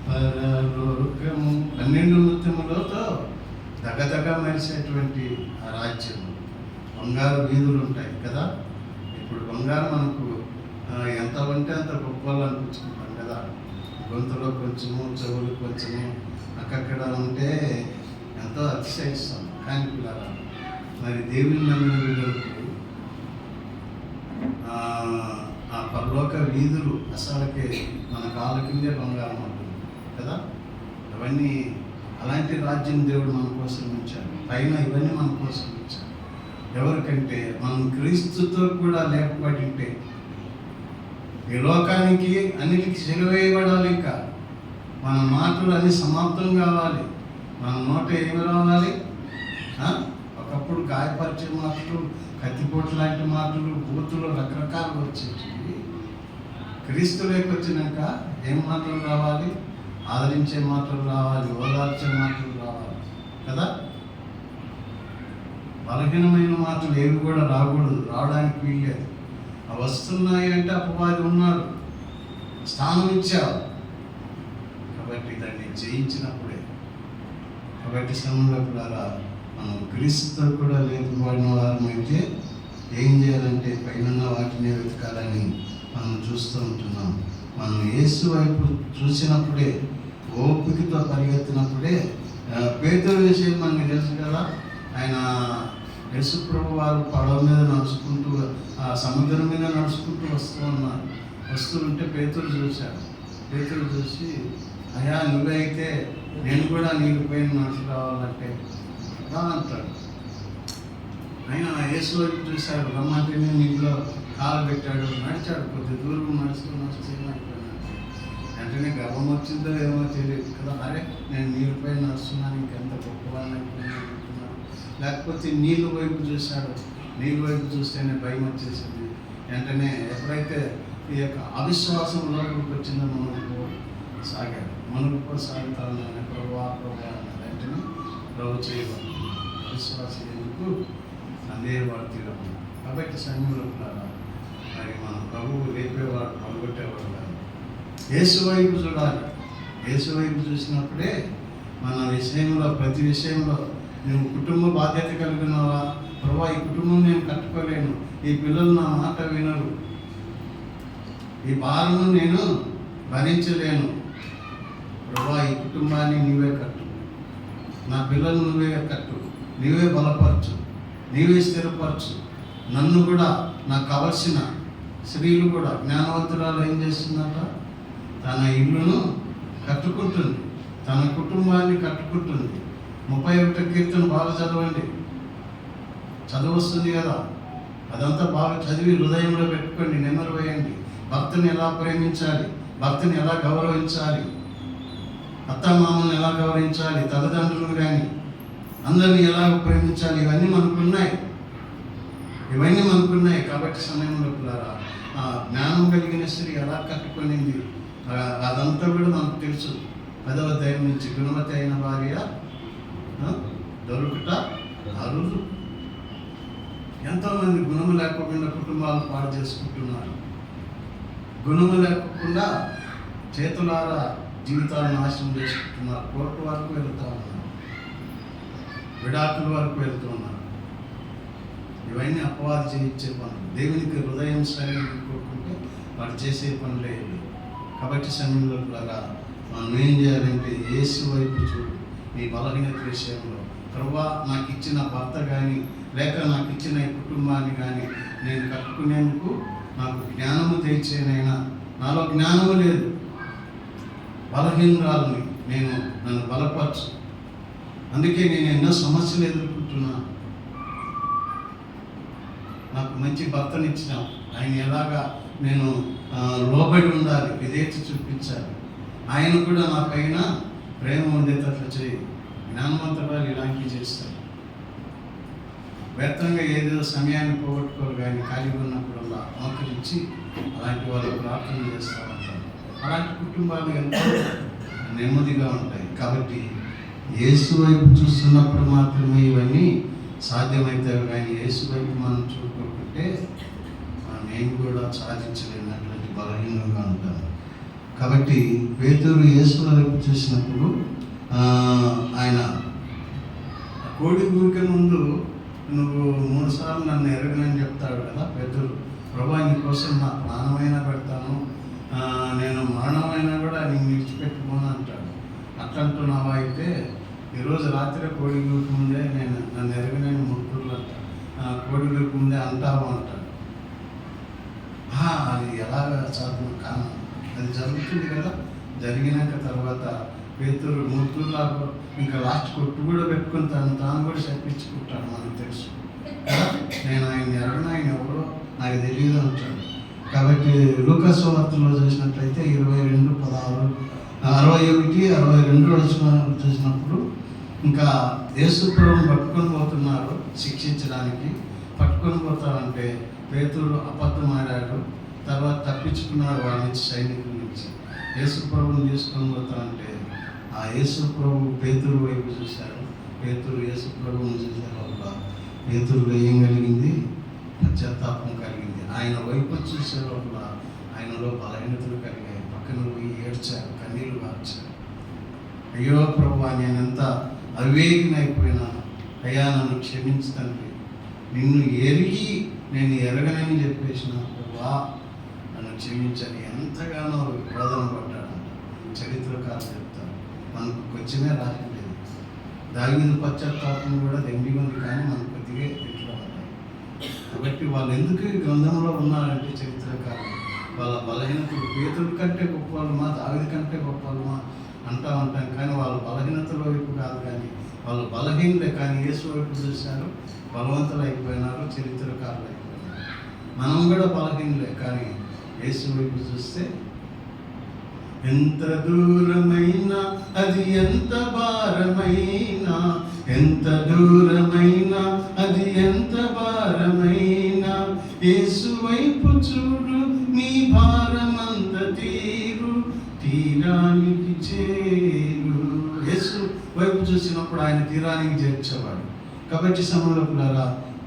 పరలోకము. 12 ముత్యములతో దగదగ మెరిసేటువంటి ఆ రాజ్యము. బంగారు వీధులు ఉంటాయి కదా. ఇప్పుడు బంగారం మనకు ఎంత ఉంటే అంత గొప్పలు అనిపించుకుంటాం కదా. గొంతులో కొంచెము, చెవులు కొంచెము, అక్కక్కడ ఉంటే ఎంతో అతిశయిస్తాం. కానీ పిల్లలు, మరి దేవుని నమ్మిన వీళ్ళకు ఆ పరలోక వీధులు అసలుకే మన కాళ్ళ కిందే బంగారం ఉంటుంది కదా. అవన్నీ అలాంటి రాజ్యం దేవుడు మన కోసం ఉంచాడు. పైన ఇవన్నీ మన కోసం ఉంచాడు. ఎవరికంటే మనం క్రీస్తుతో కూడా లేపబడి ఉంటే, ఈ లోకానికి అన్నిటికీ సెలవేయబడాలి. ఇంకా మన మాటలు అన్ని సమాప్తం కావాలి. మన నోట ఏమి రావాలి, ఒకప్పుడు గాయపరిచే మాటలు, కత్తిపోటు లాంటి మాటలు, బూతులు రకరకాలు వచ్చేటివి. క్రీస్తులోకి వచ్చినాక ఏం మాటలు రావాలి, ఆదరించే మాటలు రావాలి, ఓదార్చే మాటలు రావాలి కదా. బలహీనమైన మాటలు ఏవి కూడా రాకూడదు, రావడానికి వీల్లేదు. అవి వస్తున్నాయి అంటే అపవాది ఉన్నాడు, స్థానం ఇచ్చావు కాబట్టి దాన్ని జయించినప్పుడే. కాబట్టి సమయంలో కూడా మనం క్రీస్తుతో కూడా లేపబడిన వారమైతే ఏం చేయాలంటే పైన వాటిని వెతకాలని మనం చూస్తూ ఉంటున్నాం. మనం యేసు వైపు చూసినప్పుడే, ఓపికతో పరిగెత్తినప్పుడే, పేతురు విషయం మనకు తెలుసు కదా. ఆయన యేసు ప్రభు వారు పడవ మీద నడుచుకుంటూ, ఆ సముద్రం మీద నడుచుకుంటూ వస్తుంటే పేతురు చూశాడు. పేతురు చూసి, అయ్యా నువ్వే అయితే నేను కూడా నీకు పైన నడిచి రావాలంటే రా అంటాడు. ఆయన యేసు వైపు చూశాడు, రమ్మంటే నీలో కాలు పెట్టాడు, నడిచాడు. కొద్ది దూరం నడుస్తూ ఏమైపోయినాడు. వెంటనే గర్వం వచ్చిందో ఏమో తెలియదు కదా. అరే నేను నీళ్ళపై నడుస్తున్నాను, ఇంకెంత గొప్పవాళ్ళని అయిపోయినాను. లేకపోతే నీళ్ళు వైపు చూశాడు, నీళ్ళు వైపు చూస్తేనే భయం వచ్చేసింది. వెంటనే ఎప్పుడైతే ఈ యొక్క అవిశ్వాసం లోపలికి వచ్చిందో మనకు సాగాడు. మనకు కూడా సాగుతాను ప్రభు వెంటనే ప్రభు చేయబడి అవిశ్వాసం ఎందుకు అందేవాడు తీరము. కాబట్టి సమయంలో మరి మన ప్రభువు లేపేవాడు, పలుగొట్టేవాడు కాదు. యేసు వైపు చూడాలి. యేసు వైపు చూసినప్పుడే మన విషయంలో, ప్రతి విషయంలో నువ్వు కుటుంబ బాధ్యత కలిగినావా, ప్రభా ఈ కుటుంబం నేను కట్టుకోలేను, ఈ పిల్లలు నా మాట వినరు, ఈ భారము నేను భరించలేను, ప్రభా ఈ కుటుంబాన్ని నీవే కట్టు, నా పిల్లలు నువ్వే కట్టు, నీవే బలపరచు, నీవే స్థిరపరచు, నన్ను కూడా నాకు కావలసిన స్త్రీలు కూడా, జ్ఞానవంతురాలు ఏం చేస్తుందట? తన ఇల్లును కట్టుకుంటుంది, తన కుటుంబాన్ని కట్టుకుంటుంది. 31 కీర్తన బాగా చదవండి, చదువు వస్తుంది కదా, అదంతా బాగా చదివి హృదయంలో పెట్టుకోండి, నెమరు వేయండి. భర్తని ఎలా ప్రేమించాలి, భర్తని ఎలా గౌరవించాలి, అత్తమామని ఎలా గౌరవించాలి, తల్లిదండ్రులు కానీ అందరినీ ఎలా ప్రేమించాలి, ఇవన్నీ మనకున్నాయి. కాబట్టి సమయంలో జ్ఞానం కలిగిన స్త్రీ ఎలా కట్టుకొనింది అదంతా కూడా మనకు తెలుసు. 10వ అధ్యాయం నుంచి గుణవతి అయిన భార్య దొరుకుట అరుదు. ఎంతోమంది గుణము లేకుండా కుటుంబాలు పాడు చేసుకుంటున్నారు. గుణము లేకుండా చేతులారా జీవితాలను నాశనం చేసుకుంటున్నారు. కోర్టు వరకు వెళ్తూ ఉన్నారు, విడాకుల వరకు వెళ్తూ ఉన్నారు. ఇవన్నీ అపవాది చేయించే పనులు. దేవునికి హృదయం సరైన కోరుకుంటే వాడు చేసే పనులే ఇవి. కాబట్టి సమయంలో మనం ఏం చేయాలంటే యేసు వైపు చూడు. నీ బలహీనత విషయంలో ప్రభువా, నాకు ఇచ్చిన భర్త కానీ లేక నాకు ఇచ్చిన ఈ కుటుంబాన్ని కానీ నేను కట్టుకునేందుకు నాకు జ్ఞానము తెచ్చేనైనా, నాలో జ్ఞానము లేదు, బలహీనరాలని, నన్ను బలపరచు. అందుకే నేను ఎన్నో సమస్యలు ఎదుర్కొంటున్నాను. నాకు మంచి భర్తనిచ్చినావు, ఆయన ఎలాగా నేను లోబడి ఉండాలి, విధేయత చూపించాలి, ఆయన కూడా నా పైన ప్రేమ ఉండేటట్లు చేయి. జ్ఞానవంతురాలు ఇలాంటివి చేస్తారు. వ్యర్థంగా ఏదో సమయాన్ని పోగొట్టుకోరు కానీ ఖాళీగా ఉన్నప్పుడల్లా మోకరించి అలాంటి వాళ్ళు ప్రార్థన చేస్తూ ఉంటారు. అలాంటి కుటుంబాలు ఎంతో నెమ్మదిగా ఉంటాయి. కాబట్టి యేసు వైపు చూస్తున్నప్పుడు మాత్రమే ఇవన్నీ సాధ్యమవుతాయి. కానీ యేసు వైపు మనం చూడకుంటే మనం ఏం కూడా సాధించలేనటువంటి బలహీనంగా ఉంటాం. కాబట్టి పేతురు యేసు వైపు చూసినప్పుడు ఆయన కోడి కూరిక ముందు నువ్వు 3 సార్లు నన్ను ఎరగనని చెప్తాడు కదా పేతురు. ప్రభా, నీ కోసం నా ప్రాణమైనా పెడతాను, నేను మరణమైనా కూడా నేను విడిచిపెట్టుకోను అంటాడు. అట్లంటున్నావా? అయితే ఈరోజు రాత్రి కోడి కూరిక ముందే నన్ను ఎరగనని 3 తూర్లు అంటాడు, కోడి కూరిక ముందే అంటావు అంటాడు. అది ఎలాగ సాధ్యం కాను, అది జరుగుతుంది కదా. జరిగినాక తర్వాత పేతురు 3 తూర్లు ఇంకా లాస్ట్ కొట్టు కూడా పెట్టుకుని తాను కూడా చెప్పించుకుంటాడు. మనకు తెలుసు కదా, నేను ఆయన ఎరగను, ఆయన ఎవరో నాకు తెలియదు అంటాడు. కాబట్టి లూకా సువార్తలో చూసినట్లయితే 22:16, 61, 62 చూసినప్పుడు ఇంకా యేసు ప్రభువుని పట్టుకొని పోతున్నారు శిక్షించడానికి. పట్టుకొని పోతారంటే పేతురు అబద్ధం ఆడాడు, తర్వాత తప్పించుకున్నాడు వాళ్ళ నుంచి, సైనికుల నుంచి. యేసు ప్రభువుని తీసుకొని పోతారంటే ఆ యేసు ప్రభు పేతురు వైపు చూశారు. పేతురు యేసు ప్రభువుని చూశారు. వల్ల పేతురులో ఏం కలిగింది? పశ్చాత్తాపం కలిగింది. ఆయన వైపు చూసే వల్ల ఆయనలో బలహీనతలు కలిగాయి. పక్కన పోయి ఏడ్చారు, కన్నీళ్ళు కార్చారు. అయ్యో ప్రభువా, నేనెంత అవివేకినైపోయినాను, అయ్యా నన్ను క్షమించు తండ్రి, నిన్ను ఎరిగి నేను ఎరగనని చెప్పేసిన ప్రభువా నన్ను క్షమించని ఎంతగానో రోదన పడ్డాడంట. చరిత్రకారులు చెప్తారు, మనకు కొంచెమే రాయలేదు. దావీదు పశ్చాత్తాపం కూడా దండిగా ఉంది, కానీ మనకు కొద్దిగా ఇంట్లో ఉన్నాయి. కాబట్టి వాళ్ళు ఎందుకు ఈ గ్రంథంలో ఉన్నారంటే చరిత్రకారులు వాళ్ళ బలహీనతలు పేతుడి కంటే గొప్ప వాళ్ళమా, దావీదు కంటే గొప్ప వాళ్ళమా అంటూ ఉంటాం. కానీ వాళ్ళ బలహీనతల వైపు కాదు, కానీ వాళ్ళు బలహీనలే, కానీ యేసు వైపు చూశారు, బలవంతులు అయిపోయినారు, చరిత్రకారులు అయిపోయినారు. మనం కూడా బలహీనలే, కానీ యేసు వైపు చూస్తే ఎంత దూరమైనా అది ఎంత భారమైనా, ఎంత దూరమైనా అది ఎంత భారమైనా, యేసు వైపు చూడు నీ భారమంత తీరానికి చేరు. యేసు వైపు చూసినప్పుడు ఆయన తీరానికి చేర్చేవాడు. కాబట్టి సమయంలో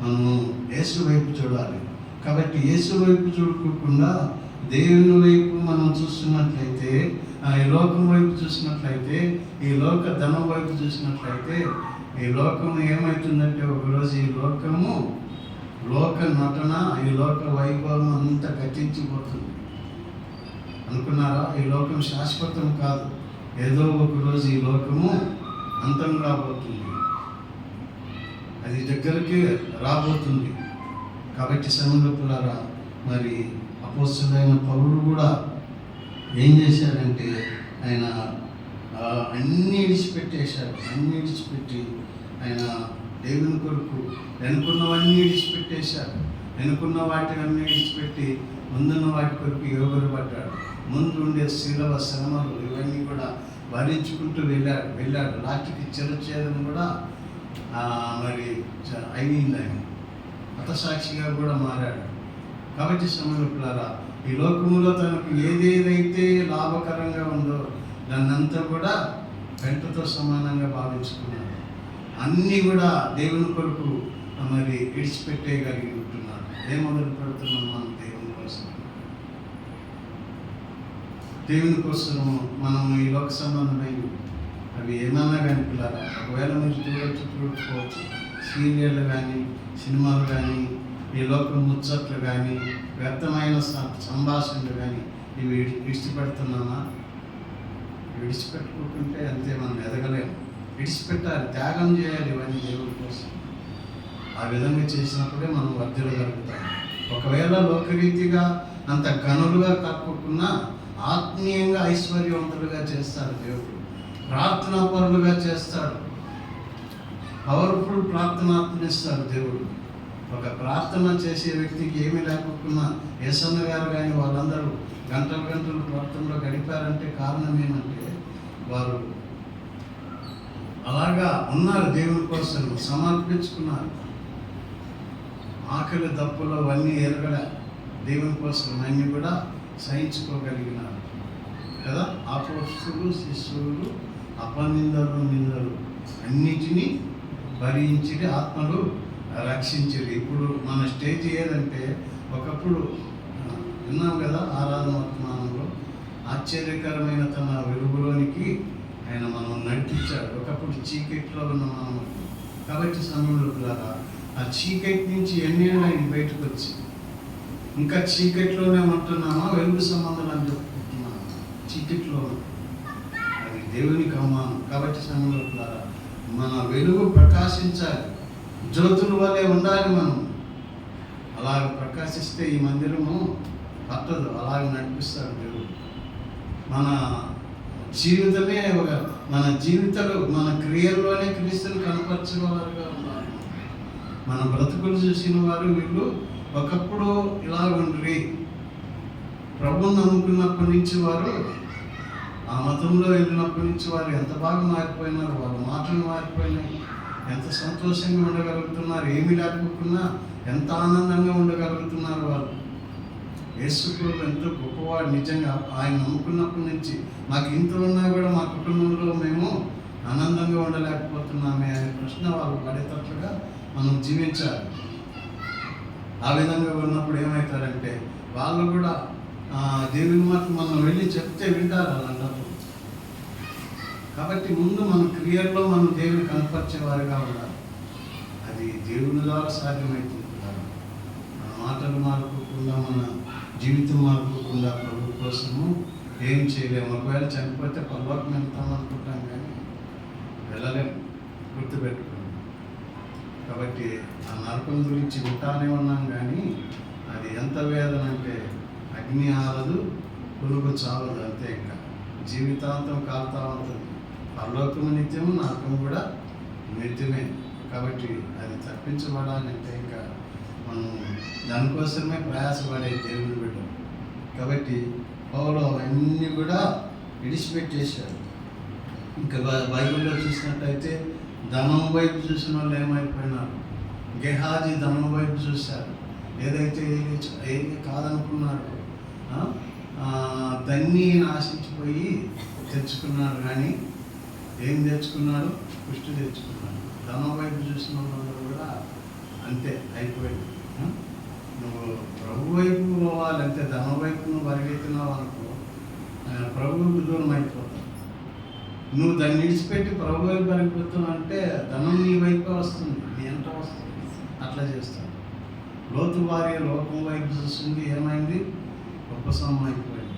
మనము యేసు వైపు చూడాలి. కాబట్టి యేసు వైపు చూడకుండా దేవుని వైపు మనం చూస్తున్నట్లయితే, ఈ లోకం వైపు చూసినట్లయితే, ఈ లోక ధనం వైపు చూసినట్లయితే, ఈ లోకం ఏమవుతుందంటే ఒకరోజు ఈ లోక నటన, ఈ లోక వైభవం అంతా గతించిపోతుంది. అనుకున్నారా? ఈ లోకం శాశ్వతం కాదు, ఏదో ఒకరోజు ఈ లోకము అంతం కాబోతుంది, అది దగ్గరికి రాబోతుంది. కాబట్టి సమయంలో మరి అపోస్తలుడైన పౌలుడు కూడా ఏం చేశాడంటే ఆయన అన్నీ విడిచిపెట్టేశాడు. అన్నీ విడిచిపెట్టి ఆయన దేవుని కొరకు వెనుకున్నవన్నీ విడిచిపెట్టేశాడు. వెనుకున్న వాటిని అన్నీ విడిచిపెట్టి ముందున్న వాటి కొరకు యోగపడ్డాడు. ముందు ఉండే శిలవ శ్రమలు ఇవన్నీ కూడా భరించుకుంటూ వెళ్ళాడు. లాస్ట్కి చిరఛేదం కూడా మరి అయింది. ఆయన హతసాక్షిగా కూడా మారాడు. కాబట్టి సమయంలో ఈ లోకములో తనకు ఏదేదైతే లాభకరంగా ఉందో దాన్నంతా కూడా పెంటతో సమానంగా భావించుకున్నాడు. అన్నీ కూడా దేవుని కొరకు మరి విడిచిపెట్టేయగలిగి ఉంటున్నాడు. ఏం మొదలు పెడుతున్నాం మనం దేవుని కోసం మనం ఈ లోక సంబంధమైన అవి ఏమన్నా కానీ పిల్లరా, ఒకవేళ మీరు చూడకపోవచ్చు, సీరియళ్ళు కానీ సినిమాలు కానీ ఈ లోకం ముచ్చట్లు కానీ వ్యర్థమైన సంభాషణలు కానీ ఇవి విడిచిపెడుతున్నామా? విడిచిపెట్టుకుంటే అంతే మనం ఎదగలేము. విడిచిపెట్టాలి, త్యాగం చేయాలి ఇవన్నీ దేవుడి కోసం. ఆ విధంగా చేసినప్పుడే మనం వర్ధిల్లగలుగుతాం. ఒకవేళ లోకరీతిగా అంత గనులుగా కాకుండా ఆత్మీయంగా ఐశ్వర్యవంతులుగా చేస్తాడు దేవుడు. ప్రార్థనా పరులుగా చేస్తాడు. పవర్ఫుల్ ప్రార్థనాత్మనిస్తాడు దేవుడు. ఒక ప్రార్థన చేసే వ్యక్తికి ఏమీ లేకపోతున్నా యేసన్న గారు కానీ వాళ్ళందరూ గంటలు ప్రార్థనలో గడిపారంటే కారణం ఏమంటే వారు అలాగా ఉన్నారు, దేవుని కోసం సమర్పించుకున్నారు. ఆకలి దప్పులు అవన్నీ ఎరగల దేవుని కోసం అన్నీ కూడా సహించుకోగలిగినారు కదా. అపోస్తలులు శిష్యులు అపనిందలు నిందలు అన్నిటినీ భరించి ఆత్మలు రక్షించేది. ఇప్పుడు మన స్టేజ్ ఏదంటే, ఒకప్పుడు విన్నాం కదా ఆరాధన వర్తమానంలో, ఆశ్చర్యకరమైన తన వెలుగులోనికి ఆయన మనం నడిపించాడు. ఒకప్పుడు చీకట్లో ఉన్న మనం. కాబట్టి సమయంలో ఆ చీకటి నుంచి ఎన్నేళ్ళు ఆయన బయటకు వచ్చి ఇంకా చీకట్లోనే ఉంటున్నామా, వెలుగు సంబంధాలు అని చెప్పుకుంటున్నామా? చీకట్లో అది దేవునికి అవమానం. కాబట్టి సమయంలో మన వెలుగు ప్రకాశించాలి, జ్యోతుల వల్లే ఉండాలి. మనం అలాగ ప్రకాశిస్తే ఈ మందిరము పట్టదు, అలాగ నడిపిస్తాడు దేవుడు. మన జీవితమే మన జీవితాలు మన క్రియల్లోనే క్రీస్తుని కనపరిచిన వారుగా ఉన్నారు. మన బ్రతుకులు చూసిన వారు వీళ్ళు ఒకప్పుడు ఇలా ఉండ్రి. ప్రభువుని నమ్ముకున్నప్పటి నుంచి వారు ఆ మతంలో వెళ్ళినప్పటి నుంచి వారు ఎంత బాగా మారిపోయినారు. వాళ్ళ మాటలు మారిపోయినాయి. ఎంత సంతోషంగా ఉండగలుగుతున్నారు. ఏమీ లేకపోకుండా ఎంత ఆనందంగా ఉండగలుగుతున్నారు వాళ్ళు. యేసు ప్రభు ఎంతో గొప్పవాడు నిజంగా. ఆయన నమ్ముకున్నప్పటి నుంచి మాకు ఇంత ఉన్నా కూడా మా కుటుంబంలో మేము ఆనందంగా ఉండలేకపోతున్నామే అనే ప్రశ్న వాళ్ళు పడేటట్లుగా మనం జీవించాలి. ఆ విధంగా ఉన్నప్పుడు ఏమవుతారంటే వాళ్ళు కూడా దేవుని మాట మనం వెళ్ళి చెప్తే వింటారు అలాంటప్పుడు. కాబట్టి ముందు మన క్రియల్లో మనం దేవుని కనపరిచేవారుగా ఉండాలి. అది దేవుని ద్వారా సాధ్యమవుతుంది. మన మాటలు మారుకోకుండా, మన జీవితం మారుకోకుండా ప్రభు కోసము ఏం చేయలేము. ఒకవేళ చనిపోతే పరలోకం వెళ్తాం అనుకుంటాం కానీ వెళ్ళలేము, గుర్తుపెట్టుకోండి. కాబట్టి ఆ నరకం గురించి వింటానే ఉన్నాం కానీ అది ఎంత వేదన అంటే అగ్ని ఆరదు, పురుగు చావదు, అంతే. ఇంకా జీవితాంతం కాలుతా ఉంటుంది. పరలోకము నిత్యము, నరకం కూడా నిత్యమే. కాబట్టి అది తప్పించబడాలంటే ఇంకా మనం దానికోసమే ప్రయాసపడే దేవుని బిడ్డ. కాబట్టి పౌలు అవన్నీ కూడా విడిచిపెట్టేశాడు. ఇంకా బైబిల్లో చూసినట్టయితే ధనం వైపు చూసిన వాళ్ళు ఏమైపోయినారు? గెహాజీ ధనం వైపు చూశారు. ఏదైతే ఏది కాదనుకున్నాడు దాన్ని ఆశించిపోయి తెచ్చుకున్నాడు. కానీ ఏం తెచ్చుకున్నాడు? పుష్టి తెచ్చుకున్నాడు. ధనం వైపు చూసిన వాళ్ళందరూ కూడా అంతే అయిపోయింది. నువ్వు ప్రభు వైపు పోవాలంటే ధనం వైపు నువ్వు పరిగెత్తినావు అనుకో, ప్రభువుకు దూరం అయిపోతావు. నువ్వు దాన్ని విడిచిపెట్టి ప్రభు వైపు పరిగెత్తున్నావు అంటే ధనం నీ వైపే వస్తుంది, నీ ఎంత వస్తుంది. అట్లా చేస్తాను. లోతు భార్య లోకం వైపు చూస్తుంది, ఏమైంది? ఉపశమనం అయిపోయింది.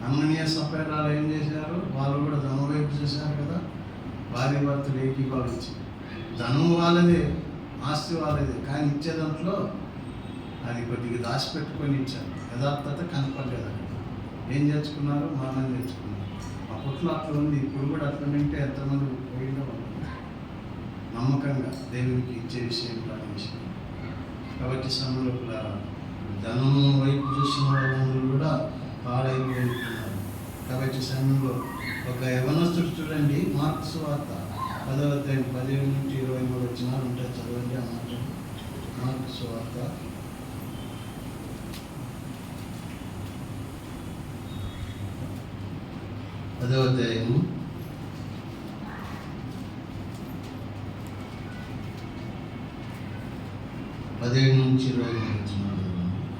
అన్ననీయ సపేరాలు ఏం చేశారు? వాళ్ళు కూడా ధనం వైపు చూశారు కదా. భార్య భర్తలు ఏకీభవించి ధనం వాళ్ళదే, ఆస్తి వాళ్ళదే, కానీ ఇచ్చే దాంట్లో అది కొద్దిగా దాచిపెట్టుకొని ఇచ్చారు. యథార్థత కనపడలేదు అక్కడ. ఏం నేర్చుకున్నారు? మానం నేర్చుకున్నారు. అప్పట్లో అట్లా ఉంది, ఇప్పుడు కూడా అట్లా ఉంటే ఎంతమంది పోయిందో నమ్మకంగా దేవునికి ఇచ్చే విషయం కాని విషయం. కాబట్టి సమయంలో ధనం వైపు చూసిన వాళ్ళందరూ కూడా పాడైపోతున్నారు. కాబట్టి సమయంలో ఒక యవనస్తుడు చూడండి, మార్క్స్ వార్త 10వ అధ్యాయం 17 నుంచి 23 వచనాలు ఉంటాయి, చదవండి ఆ మాట. మార్క్స్ వార్త 10వ అధ్యాయము 17 నుంచి 23 వచనాలు.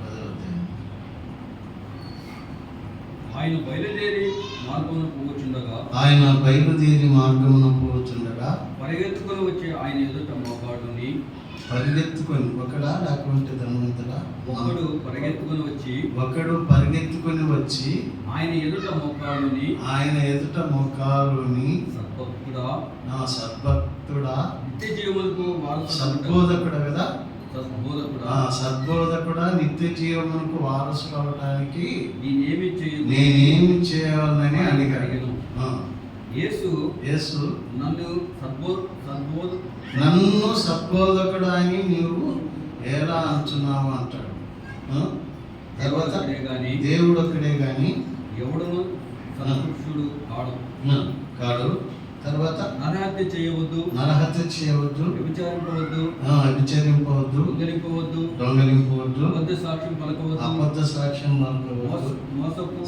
10వ అధ్యాయం. ఆయన బయలుదేరి మార్గమున పోవచ్చుండగా పరిగెత్తుకొని వచ్చి ఆయన ఎదుట మోకాడుని. పరిగెత్తుకొని ఒకడా లేకుంటే ధనవంతుడా? ఒకడు పరిగెత్తుకొని వచ్చి ఆయన ఎదుట మోకాలుని సద్భక్తుడా, నిత్య జీవములకు సద్బోధకుడు కదా, సద్బోధకుడా, నిత్య జీవమునకు వారసులు అవటానికి నేనేమి చేయాలని అడిగాడు. యేసు నన్ను సద్బోధకుడు అని నీవు ఎలా అంటున్నావు అంటాడు. తర్వాత దేవుడు ఒక్కడే గాని ఎవడును సత్పురుషుడు కాడు. తర్వాత నరహత్య చేయవద్దు, వ్యభిచరింపవద్దు, దొంగలింపవద్దు, అబద్ధ సాక్ష్యం పలకవద్దు.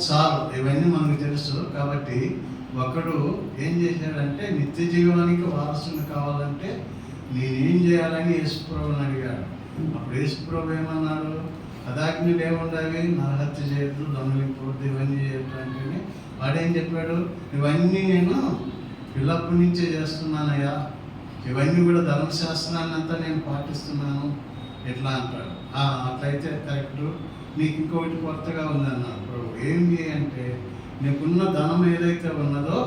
చాలు, ఇవన్నీ మనకు తెలుసు. కాబట్టి ఒకడు ఏం చేశాడంటే నిత్య జీవానికి వారసుని కావాలంటే నేనేం చేయాలని యేసుప్రభుని అడిగాడు. అప్పుడు యేసుప్రభు ఏమన్నాడు? అదాజ్ఞలు ఏముండాలి? నరహత్య చేయొద్దు, దొంగలింపవద్దు, ఇవన్నీ చేయొద్దు అంటే వాడేం చెప్పాడు? ఇవన్నీ నేను పిల్లప్పటి నుంచే చేస్తున్నానయ్యా, ఇవన్నీ కూడా ధర్మశాస్త్రాన్ని అంతా నేను పాటిస్తున్నాను ఎట్లా అంటాడు. అట్లయితే కరెక్ట్, నీకు ఇంకొకటి కొత్తగా ఉందన్నాడు ప్రభు. ఏంటి అంటే నీకున్న ధనం ఏదైతే ఉన్నదో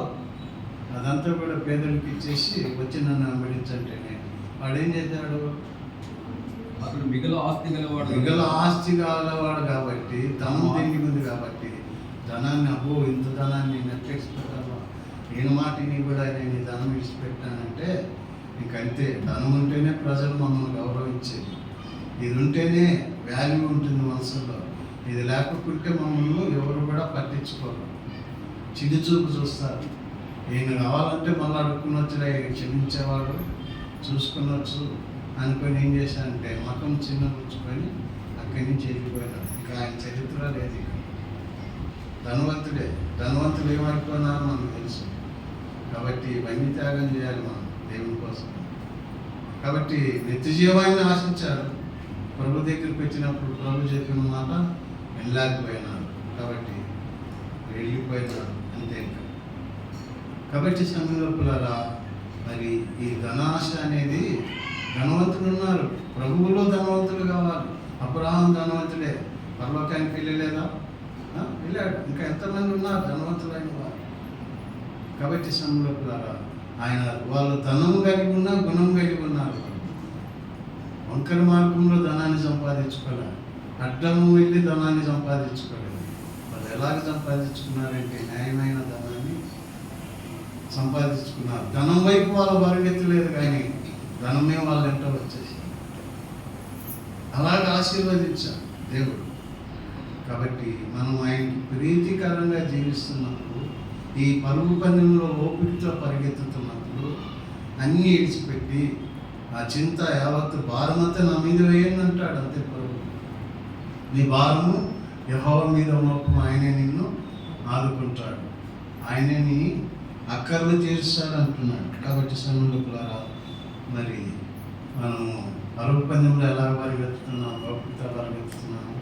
అదంతా కూడా పేదలకు ఇచ్చేసి వచ్చి నన్ను వెంబడించంటే వాడు ఏం చేశాడు? అతడు మిగల ఆస్తి గలవాడు కాబట్టి, ధనం తిండి ఉంది కాబట్టి ధనాన్ని ఇంత ధనాన్ని నెట్ఫ్లిక్స్ పెట్టాలా, నేను మాటిని కూడా నేను ఈ ధనం విడిచిపెట్టానంటే ఇంకంతే. ధనం ఉంటేనే ప్రజలు మమ్మల్ని గౌరవించేది, ఇది ఉంటేనే వాల్యూ ఉంటుంది మనసులో. ఇది లేకపోతే మమ్మల్ని ఎవరు కూడా పట్టించుకోరు, చిన్న చూపు చూస్తారు. ఈయన కావాలంటే మళ్ళీ అడుక్కునొచ్చులే, క్షమించేవాడు, చూసుకునొచ్చు అనుకొని ఏం చేశానంటే మకం చిన్న పుచ్చుకొని అక్కడి నుంచి వెళ్ళిపోయినాడు. ఇంకా ఆయన చరిత్ర లేదు. ధనవంతులు ఏమైపోయినారో మనకు తెలుసు. కాబట్టి ఇవన్నీ త్యాగం చేయాలి మనం దేవుని కోసం. కాబట్టి నిత్య జీవాన్ని ఆశించాడు. ప్రభు దగ్గరికి వచ్చినప్పుడు ప్రభు చెప్పిన మాట వెళ్ళలేకపోయినాడు, కాబట్టి వెళ్ళిపోయినాడు అంతే. కాబట్టి సమయంలోపులారా, మరి ఈ ధనాశ అనేది, ధనవంతులు ఉన్నారు, ప్రభువులో ధనవంతులు కావాలి. అబ్రహాం ధనవంతుడే, పరలోకానికి వెళ్ళలేదా? వెళ్ళాడు. ఇంకా ఎంతమంది ఉన్నారు ధనవంతులైన వారు. కాబట్టి సమయంలోపులారా, వాళ్ళు ధనము కలిగి ఉన్నా గుణం కలిగి ఉన్నారు. వంకర మార్గంలో ధనాన్ని సంపాదించుకోలేదు, అడ్డము వెళ్ళి ధనాన్ని సంపాదించుకోలేదు. వాళ్ళు ఎలాగ సంపాదించుకున్నారంటే న్యాయమైన ధనాన్ని సంపాదించుకున్నారు. ధనం వైపు వాళ్ళు పరిగెత్తలేదు, కానీ ధనమే వాళ్ళ వెంట వచ్చేసి అలాగే ఆశీర్వదించారు దేవుడు. కాబట్టి మనం ఆయనకి ప్రీతికరంగా జీవిస్తున్నప్పుడు, ఈ పరుగు పందెంలో ఓపికతో పరిగెత్తుతున్నప్పుడు అన్నీ ఇడిచిపెట్టి ఆ చింత యావత్తు భారమంతా నా మీద వేయండి అంటాడు. అంతే ప్రభు, నీ భారము యెహోవా మీద మోపము, ఆయనే నిన్ను ఆదుకుంటాడు, ఆయనే నీ అక్కర్లు తీరుస్తాడు అంటున్నాడు. కాబట్టి సమయంలోపులారా, మరి మనము పరుగు పందెంలో ఎలా పరిగెత్తుతున్నాము, ఓపికతో పరిగెత్తుతున్నాము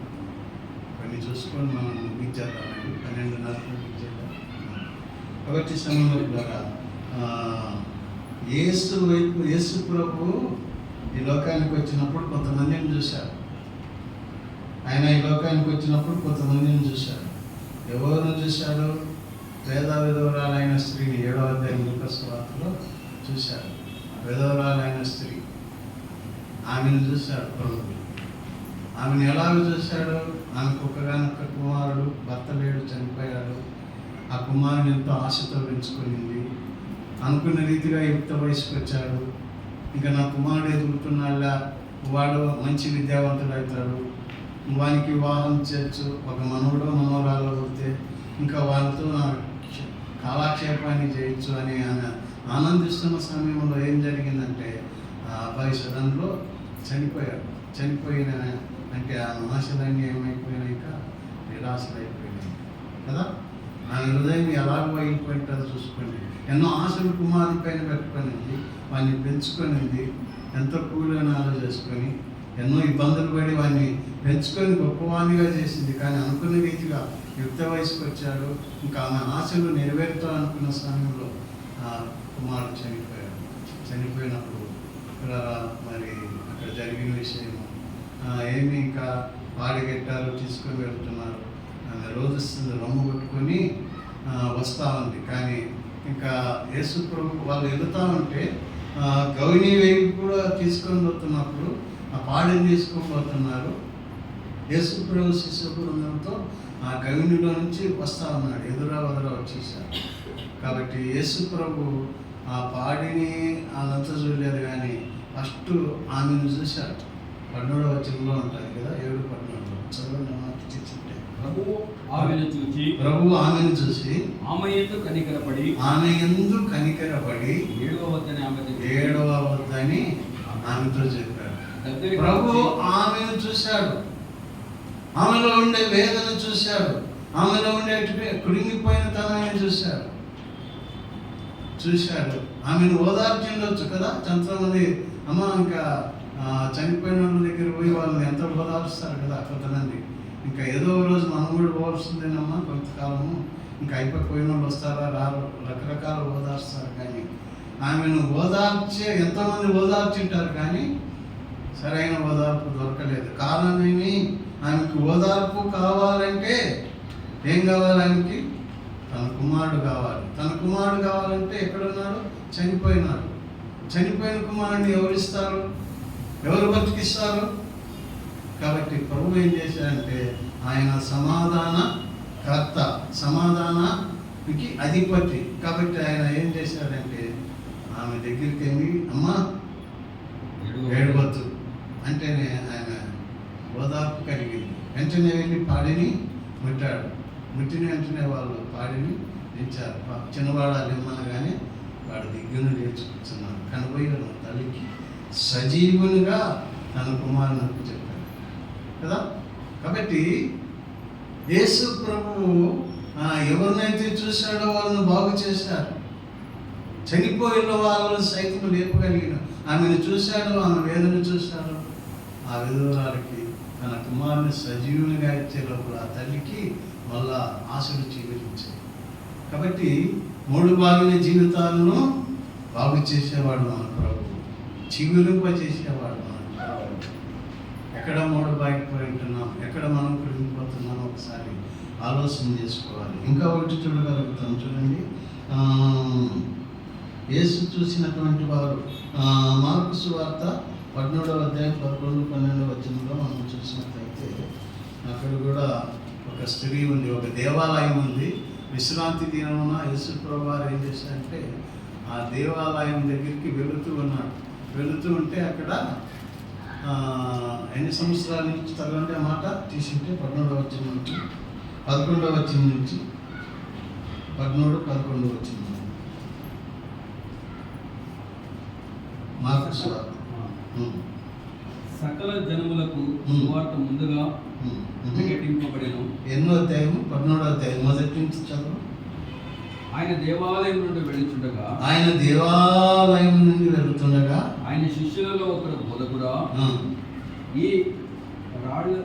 కొన్ని చూసుకొని మనం ముగించేద్దామండి. 12:30 ముగించేద్దాం. కాబట్టి సమయంలోపులారా, యేసు ప్రభు ఈ లోకానికి వచ్చినప్పుడు కొంతమందిని చూశారు. ఆయన ఈ లోకానికి వచ్చినప్పుడు కొంతమందిని చూశాడు. ఎవరిని చూశాడు? పేద విధవరాలైన స్త్రీని 7వ అధ్యాయం లూకాసు వార్తలో చూశాడు. విధవరాలైన స్త్రీ, ఆమెను చూశాడు ప్రభు. ఆమెను ఎలాగ చూశాడు? ఆమెకు ఒక్కగానొక్క కుమారుడు, భర్త లేడు, చనిపోయాడు. ఆ కుమారుని ఎంతో ఆశతో పెంచుకునింది. అనుకున్న రీతిగా యుక్త వయసుకు వచ్చాడు. ఇంకా నా కుమారుడు ఎదుగుతున్నాళ్ళ, వాడు మంచి విద్యావంతుడు అవుతాడు, వానికి వివాహం చేయొచ్చు, ఒక మనవడో మనవరాలో పుడితే ఇంకా వాళ్ళతో నా కాలక్షేపాన్ని చేయొచ్చు అని ఆమె ఆనందిస్తున్న సమయంలో ఏం జరిగిందంటే ఆ అబ్బాయి సడన్లో చనిపోయాడు. చనిపోయిన అంటే ఆ ఆశలన్నీ ఏమైపోయినాయి, నిరాశలైపోయినాయి కదా. ఆమె హృదయం ఎలాగో అయిపోయింటుందో చూసుకోండి. ఎన్నో ఆశలు కుమారుని పైన పెట్టుకునింది, వాడిని పెంచుకొనింది, ఎంతో కూలీనాలు చేసుకొని ఎన్నో ఇబ్బందులు పడి వాడిని పెంచుకొని గొప్పవాణిగా చేసింది. కానీ అనుకున్న రీతిగా యుక్త వయసుకు వచ్చాడు. ఇంకా ఆమె ఆశలు నెరవేరుతా అనుకున్న సమయంలో ఆ కుమారుడు చనిపోయాడు. చనిపోయినప్పుడు ఇక్కడ మరి అక్కడ జరిగిన విషయం ఏమి, ఇంకా పాడిగెట్టారు, తీసుకొని వెళ్తున్నారు. ఆమె రోజు రొమ్ము కొట్టుకొని వస్తూ ఉంది. కానీ ఇంకా యేసు ప్రభు వాళ్ళు వెళుతూ ఉంటే గౌని వేయి కూడా తీసుకొని పోతున్నప్పుడు ఆ పాడిని తీసుకొని పోతున్నారు. యేసు ప్రభు శిశు బృందంతో ఆ గవినిలో నుంచి వస్తూ ఉన్నాడు. ఎదురా వదరా వచ్చేసారు. కాబట్టి యేసు ప్రభు ఆ పాడిని అదంతా చూడలేదు, కానీ ఫస్ట్ ఆమెను చూశాడు. 12వ వచనంలో ఉంటుంది కదా, 7:12 చదవండి. ప్రభువు ఆమెను చూసి ఆమె యందు కనికరపడి 7వ వద్దని ఆమెతో చెప్పాడు. ప్రభు ఆమెను చూశాడు, ఆమెలో ఉండే వేదన చూశాడు, ఆమెలో ఉండే కృంగిపోయిన తనాన్ని చూశాడు. ఆమెను ఓదార్చిండొచ్చు కదా. ఎంతోమంది అమ్మ ఇంకా చనిపోయిన వాళ్ళ దగ్గర పోయి వాళ్ళని ఎంత ఓదార్స్తారు కదా కొంతమంది. ఇంకా ఏదో రోజు మనం కూడా పోవాల్సిందేనమ్మా, కొంతకాలము ఇంకా అయిపోయిన వాళ్ళు వస్తారా రారు, రకరకాల ఓదార్స్తారు. కానీ ఆమెను ఎంతోమంది ఓదార్చింటారు, కానీ సరైన ఓదార్పు దొరకలేదు. కారణమేమి? ఆమెకు ఓదార్పు కావాలంటే ఏం కావాలి? ఆమెకి తన కుమారుడు కావాలి. తన కుమారుడు కావాలంటే ఎక్కడున్నాడు? చనిపోయినాడు. చనిపోయిన కుమారుడిని ఎవరిస్తారు? ఎవరు బతికిస్తారు? కాబట్టి ప్రభు ఏం చేశాడంటే ఆయన సమాధాన కర్త, సమాధానానికి అధిపతి. కాబట్టి ఆయన ఏం చేశాడంటే ఆమె దగ్గరికి వెళ్ళి అమ్మా ఏడవద్దు అంటేనే ఆయన ఓదార్పు కలిగింది. వెంటనే వెళ్ళి పాడిని ముట్టాడు. ముట్టిన వెంటనే వాళ్ళు పాడిని దించారు. చిన్నవాడు ఇమ్మనగానే వాడు దిగ్గును నేర్చుకుంటున్నాడు. కనబోయిన తల్లికి సజీవునిగా తన కుమారునికి చెప్పాడు కదా. కాబట్టి యేసు ప్రభువు ఎవరినైతే చూశాడో వాళ్ళను బాగు చేశారు. చనిపోయిన వాళ్ళను సైతం లేపగలిగిన ఆమెను చూశాడు, ఆమె వేదన చూశాడు. ఆ విధురాలకి తన కుమారుని సజీవునిగా ఇచ్చే లోపల ఆ తల్లికి మళ్ళా ఆశలు చిగురించాయి. కాబట్టి 3 బాగిన జీవితాలను బాగు చేసేవాడు మన ప్రభు, చిగురింప చేసేవాడు మన ప్రభు. ఎక్కడ 3 బాగిపోయి ఉంటున్నాం, ఎక్కడ మనం కురిగిపోతున్నామో ఒకసారి ఆలోచన చేసుకోవాలి. ఇంకా ఒకటి చూడగలుగుతాం. చూడండి, యేసు చూసినటువంటి వారు మార్కు సువార్త 13వ అధ్యాయం 11-12 వచనంలో మనం చూసినట్లయితే అక్కడ కూడా ఒక స్త్రీ ఉంది, ఒక దేవాలయం ఉంది. విశ్రాంతి దినమున యేసు ప్రభువు వారు ఏం చేశారంటే ఆ దేవాలయం దగ్గరికి వెళుతూ ఉంటే అక్కడ ఎన్ని సంవత్సరాల నుంచి చదవండి ఆ మాట తీసుంటే 11వ వచనం నుంచి 11వ వచనం నుంచి 11 వచనం మార్కు సువార్త. సకల జనములకు సువార్త ముందుగా ప్రకటింపబడెను. ఎన్నో అధ్యాయము? 11వ అధ్యాయం మొదటి నుంచి చదువు. ఆయన దేవాలయం నుండి వెళుతుండగా ఆయన శిష్యులలో ఒకరు బోధకుడా, ఈ రాళ్ళు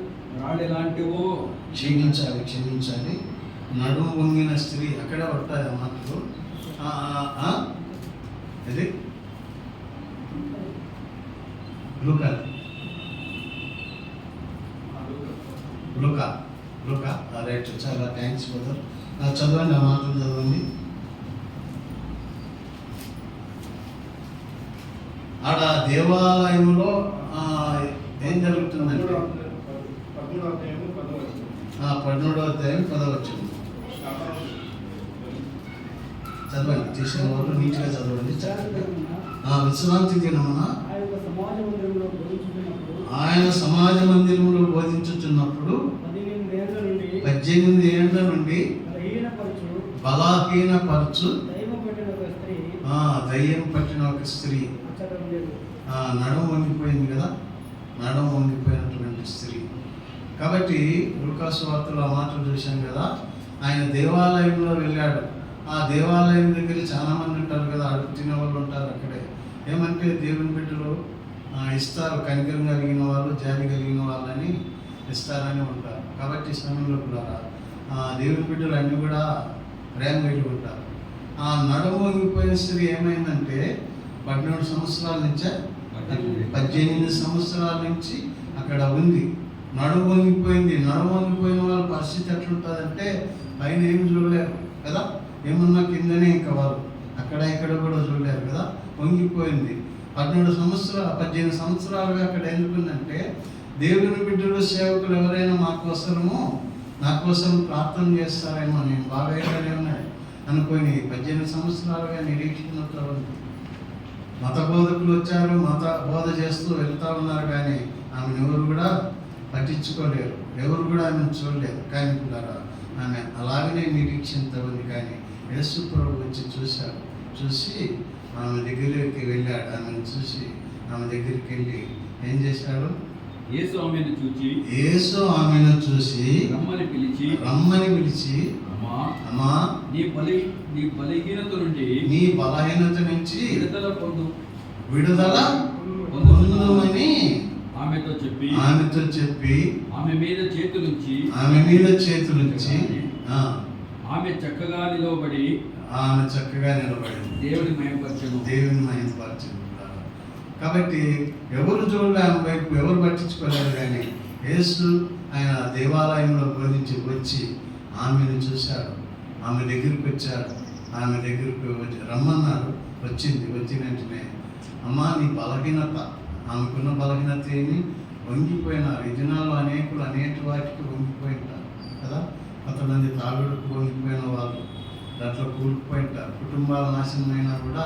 ఎలాంటివో. క్షమించాలి నడుము వంగిన స్త్రీ అక్కడ పడతాయి ఆ మాటలు. ఇది లూకా రైట్. చాలా థ్యాంక్స్ బ్రదర్. చదవండి ఆ మాటలు చదవండి. ఆడ దేవాలయంలో ఏం జరుగుతుందంటే 13వ అధ్యాయం 10వ వచనం చదవండి. చేసిన వాళ్ళు నీట్గా చదవండి. విశ్రాంతి దినమున ఆయన సమాజ మందిరంలో బోధించుచున్నప్పుడు 18 ఏళ్ల నుండి బలహీనపరచు దయ్యం పట్టిన ఒక స్త్రీ, నడుము వంగిపోయింది కదా, నడుము వంగిపోయినటువంటి స్త్రీ. కాబట్టి లూకాసు వార్తలో ఆ మాటలు చూశాం కదా. ఆయన దేవాలయంలో వెళ్ళాడు. ఆ దేవాలయం దగ్గర చాలా మంది ఉంటారు కదా, అడుగు తినే వాళ్ళు ఉంటారు అక్కడే. ఏమంటే దేవుని బిడ్డలు ఇస్తారు, కనికరం కలిగిన వాళ్ళు, జాలి కలిగిన వాళ్ళని ఇస్తారని ఉంటారు. కాబట్టి ఈ సమయంలో కూడా దేవుని బిడ్డలు అన్నీ కూడా ప్రేమ కలిగి ఉంటారు. ఆ నడుము వంగిపోయిన స్త్రీ ఏమైందంటే 17 సంవత్సరాల నుంచే 18 సంవత్సరాల నుంచి అక్కడ ఉంది. నడుము వంగిపోయింది. నడుము వంగిపోయిన వాళ్ళ పరిస్థితి ఎట్లుంటుందంటే పైన ఏమి చూడలేరు కదా, ఏమన్నా కిందనే ఇంకా వాళ్ళు అక్కడ ఇక్కడ కూడా చూడలేరు కదా, వంగిపోయింది. 18 సంవత్సరాలుగా అక్కడ ఎందుకుందంటే దేవుని బిడ్డలు సేవకులు ఎవరైనా నా కోసం ప్రార్థన చేస్తారేమో, నేను బాగా ఉన్నాయి అనుకొని 18 సంవత్సరాలుగా నిరీక్షణతో ఉంది. మత బోధకులు వచ్చారు, మత బోధ చేస్తూ వెళ్తూ ఉన్నారు, కానీ ఆమెను ఎవరు కూడా పట్టించుకోలేరు, ఎవరు కూడా ఆమెను చూడలేరు. కానీ కూడా ఆమె అలాగనే నిరీక్షణతో ఉంది. కానీ యేసు ప్రభు వచ్చి చూశాడు. చూసి ఆమె దగ్గరికి వెళ్ళాడు. ఆమెను చూసి ఆమె దగ్గరికి వెళ్ళి ఏం చేశాడు? యేసు ఆమెను చూసి రమ్మని పిలిచి అమ్మా నీ బలహీనత నుంచి విడుదల పొందుమని ఆమెతో చెప్పి ఆమె మీద చేతులుంచి ఆమె చక్కగా నిలబడి దేవుని మహిమపరచెను. కాబట్టి ఎవరు చూడలే ఆమె వైపు, ఎవరు పట్టించుకోలేరు. కానీ యేసు ఆయన దేవాలయంలో బోధించి వచ్చి ఆమెను చూశాడు. ఆమె దగ్గరికి వచ్చాడు. ఆమె దగ్గరికి రమ్మన్నాడు. వచ్చింది. వచ్చిన వెంటనే అమ్మా నీ బలహీనత, ఆమెకున్న బలహీనత ఏమి, వంగిపోయినారు. ఈ దినాల్లో అనేకులు అనేక వాటికి వంగిపోయింటారు కదా. కొంతమంది తాగుడుకు వంగిపోయిన వాళ్ళు దాంట్లో కూలిపోయింటారు. కుటుంబాల నాశనమైనా కూడా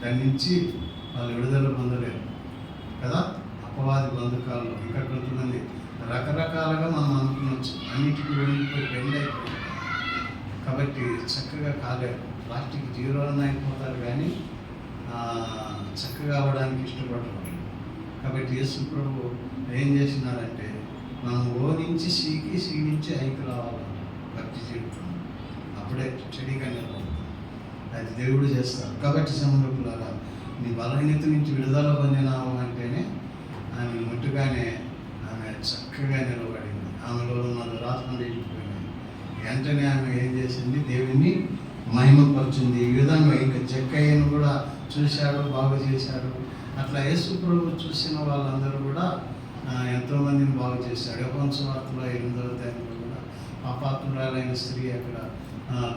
దాని నుంచి వాళ్ళు విడుదల పొందలేరు కదా. అపవాది బంధకాల్లో ఇంకా కొంతమంది రకరకాలుగా మనం అనుకునొచ్చు, అన్నిటికీ వెళ్ళిపోయి బెండ్ అయిపోయింది. కాబట్టి చక్కగా కాలేరు, ప్లాస్టిక్ 0 అయిపోతారు, కానీ చక్కగా అవ్వడానికి ఇష్టపడరు. కాబట్టి యేసు ప్రభు ఏం చేసినారంటే మనం ఓ నుంచి సీకి, సీ నుంచి ఐకి రావాలంట భక్తి జీవితం. అప్పుడే చెడిగా నిలబడుతుంది. అది దేవుడు చేస్తారు. కాబట్టి సమూహకులారా నీ బలహీనత నుంచి విడుదల పొందినాము అంటేనే ఆమె ముట్టుగానే ఆమె చక్కగా నిలబడింది. ఆమెలో ఉన్న దురాత్మలు వెళ్ళిపోయినాయి. వెంటనే ఆమె ఏం చేసింది? దేవుణ్ణి మహిమపరిచింది. ఈ విధంగా ఇంకా జక్కయ్యను కూడా చూశాడు, బాగు చేశాడు. అట్లా యేసు ప్రభు చూసిన వాళ్ళందరూ కూడా ఎంతోమందిని బాగు చేశాడు. యోహాను సువార్తలో 8వ అధ్యాయంలో కూడా పాపాత్మురాలైన స్త్రీ అక్కడ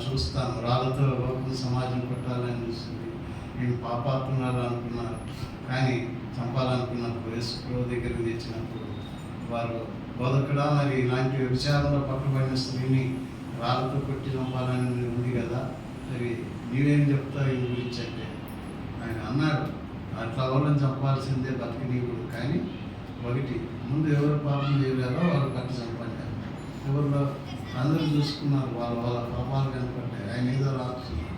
చూస్తాము. రాళ్ళతో లోకం సమాజం కొట్టాలని చూస్తుంది. నేను పాపాత్మురాలు అనుకున్నారు, కానీ చంపాలనుకున్నప్పుడు యేసు ప్రభు దగ్గరికి తెచ్చినప్పుడు వారు బోధకుడా మరి ఇలాంటి విచారంలో పట్టుబడిన స్త్రీని రాళ్ళతో కొట్టి చంపాలని ఉంది కదా, మరి నీవేం చెప్తావు ఈ గురించి అంటే ఆయన అన్నాడు, అట్లా వాళ్ళని చంపాల్సిందే బతికినీవుడు. కానీ ఒకటి ముందు ఎవరు పాపం చేయలేదో వాళ్ళు కట్టి చంపండి. ఎవరు అందరూ చూసుకున్నారు, వాళ్ళ పాపాలు కనపడ్డాయి. ఆయన ఏదో రాస్తున్నారు.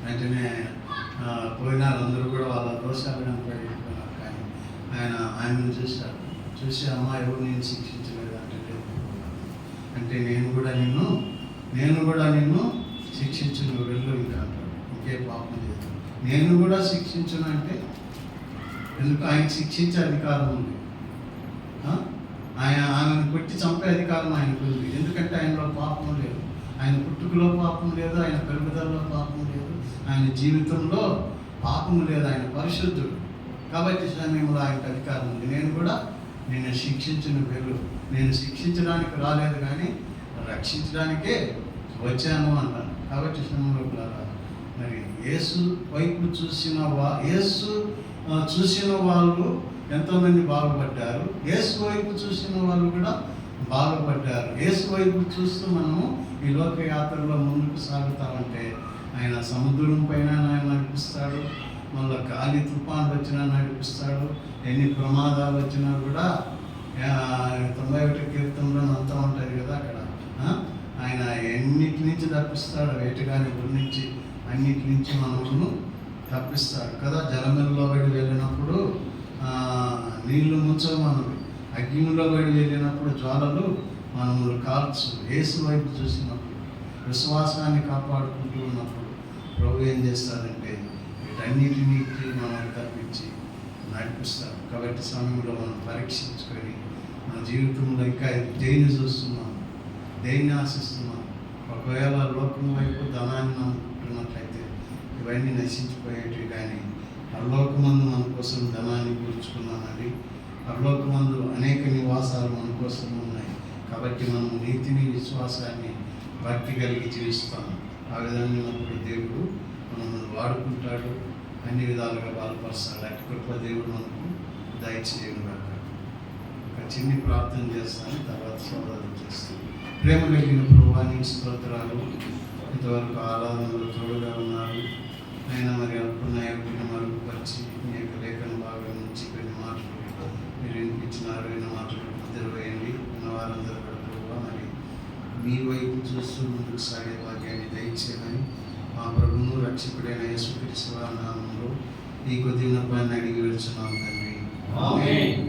వెంటనే పోయినారు అందరూ కూడా వాళ్ళ దోషాలు కనపడిపోయినారు. కానీ ఆయనను చూశాడు. చూసి అమ్మ ఎవరు నేను శిక్షించలేదు అంటే నేను కూడా నిన్ను శిక్షించను, వెళ్ళు ఇంకా అంటాడు. ఇంకే పాపం లేదు, నేను కూడా శిక్షించను అంటే ఎందుకు? ఆయన శిక్షించే అధికారం ఉంది. ఆయనను కొట్టి చంపే అధికారం ఆయనకు ఉంది. ఎందుకంటే ఆయనలో పాపం లేదు, ఆయన పుట్టుకలో పాపం లేదు, ఆయన పెరుగుదలలో పాపం లేదు, ఆయన జీవితంలో పాపం లేదు, ఆయన పరిశుద్ధుడు. కాబట్టి సమయంలో ఆయనకు అధికారం ఉంది. నేను శిక్షించిన వెళ్ళు, నేను శిక్షించడానికి రాలేదు కానీ రక్షించడానికే వచ్చాను అంటాను. కాబట్టి సమయంలో మరి యేసు వైపు చూసిన వాళ్ళు ఎంతోమంది బాగుపడ్డారు. యేసు వైపు చూసిన వాళ్ళు కూడా బాగుపడ్డారు. యేసు వైపు చూస్తూ మనము ఈ లోక యాత్రలో ముందుకు సాగుతామంటే ఆయన సముద్రం పైన ఆయన నడిపిస్తాడు, మళ్ళీ గాలి తుఫాన్లు వచ్చినా నడిపిస్తాడు, ఎన్ని ప్రమాదాలు వచ్చినా కూడా 91 కీర్తనలో అంతా ఉంటుంది కదా అక్కడ, ఆయన ఎన్నిటి నుంచి తప్పిస్తాడు, వేటగాని గురి నుంచి అన్నిటి నుంచి మనము తప్పిస్తాడు కదా. జలములో పడి వెళ్ళినప్పుడు నీళ్లు ముంచవు, మనం అగ్నిలో పడి వెళ్ళినప్పుడు జ్వాలలు మనము కాల్చు. యేసు వైపు చూసినప్పుడు, విశ్వాసాన్ని కాపాడుకుంటూ ఉన్నప్పుడు ప్రభు ఏం చేస్తాడంటే వీటన్నిటినీ మనల్ని తప్పించి నడిపిస్తాడు. కాబట్టి సమయంలో మనం పరీక్షించుకొని మన జీవితంలో ఇంకా దేన్ని చూస్తున్నాం, దేన్ని ఆశిస్తున్నాం. ఒకవేళ లోకం వైపు ధనాన్ని నమ్ముకుంటున్నట్లయితే ఇవన్నీ నశించిపోయేటివి, కానీ పరలోకమందు మన కోసం ధనాన్ని కూర్చుకున్నామండి. పరలోకమందు అనేక నివాసాలు మన కోసం ఉన్నాయి. కాబట్టి మనం నీతిని, విశ్వాసాన్ని, భక్తి కలిగి జీవిస్తాం. ఆ విధంగా ఉన్నప్పుడు దేవుడు మనల్ని వాడుకుంటాడు, అన్ని విధాలుగా బలపరుస్తాడు. అటు కృప దేవుడు మనకు దయచేయను కాక. ఒక చిన్ని ప్రార్థన చేస్తాను, తర్వాత సోదరులు చేస్తాను. ప్రేమ కలిగిన ప్రభువా నీకు స్తోత్రాలు. ఇంతవరకు ఆరాధనలో తోడుగా ఉన్నారు అయినా మరి అల్పున్న మరుగుపరిచి మీ యొక్క లేఖన భాగం నుంచి కొన్ని మాటలు మీరు వినిపించినారు. విన్న మాటలు మధ్యలో వేయండి. ఉన్న వారందరూ కూడా ప్రభువా మరి మీ వైపు చూస్తూ ముందుకు సాగే భాగ్యాన్ని దయచేయమని మా ప్రభువును రక్షకుడైన యేసుక్రీస్తు వారి నామములో ఈ కొద్ది విన్నపాన్ని అడిగి వెళ్తున్నాం తండ్రి. ఆమేన్.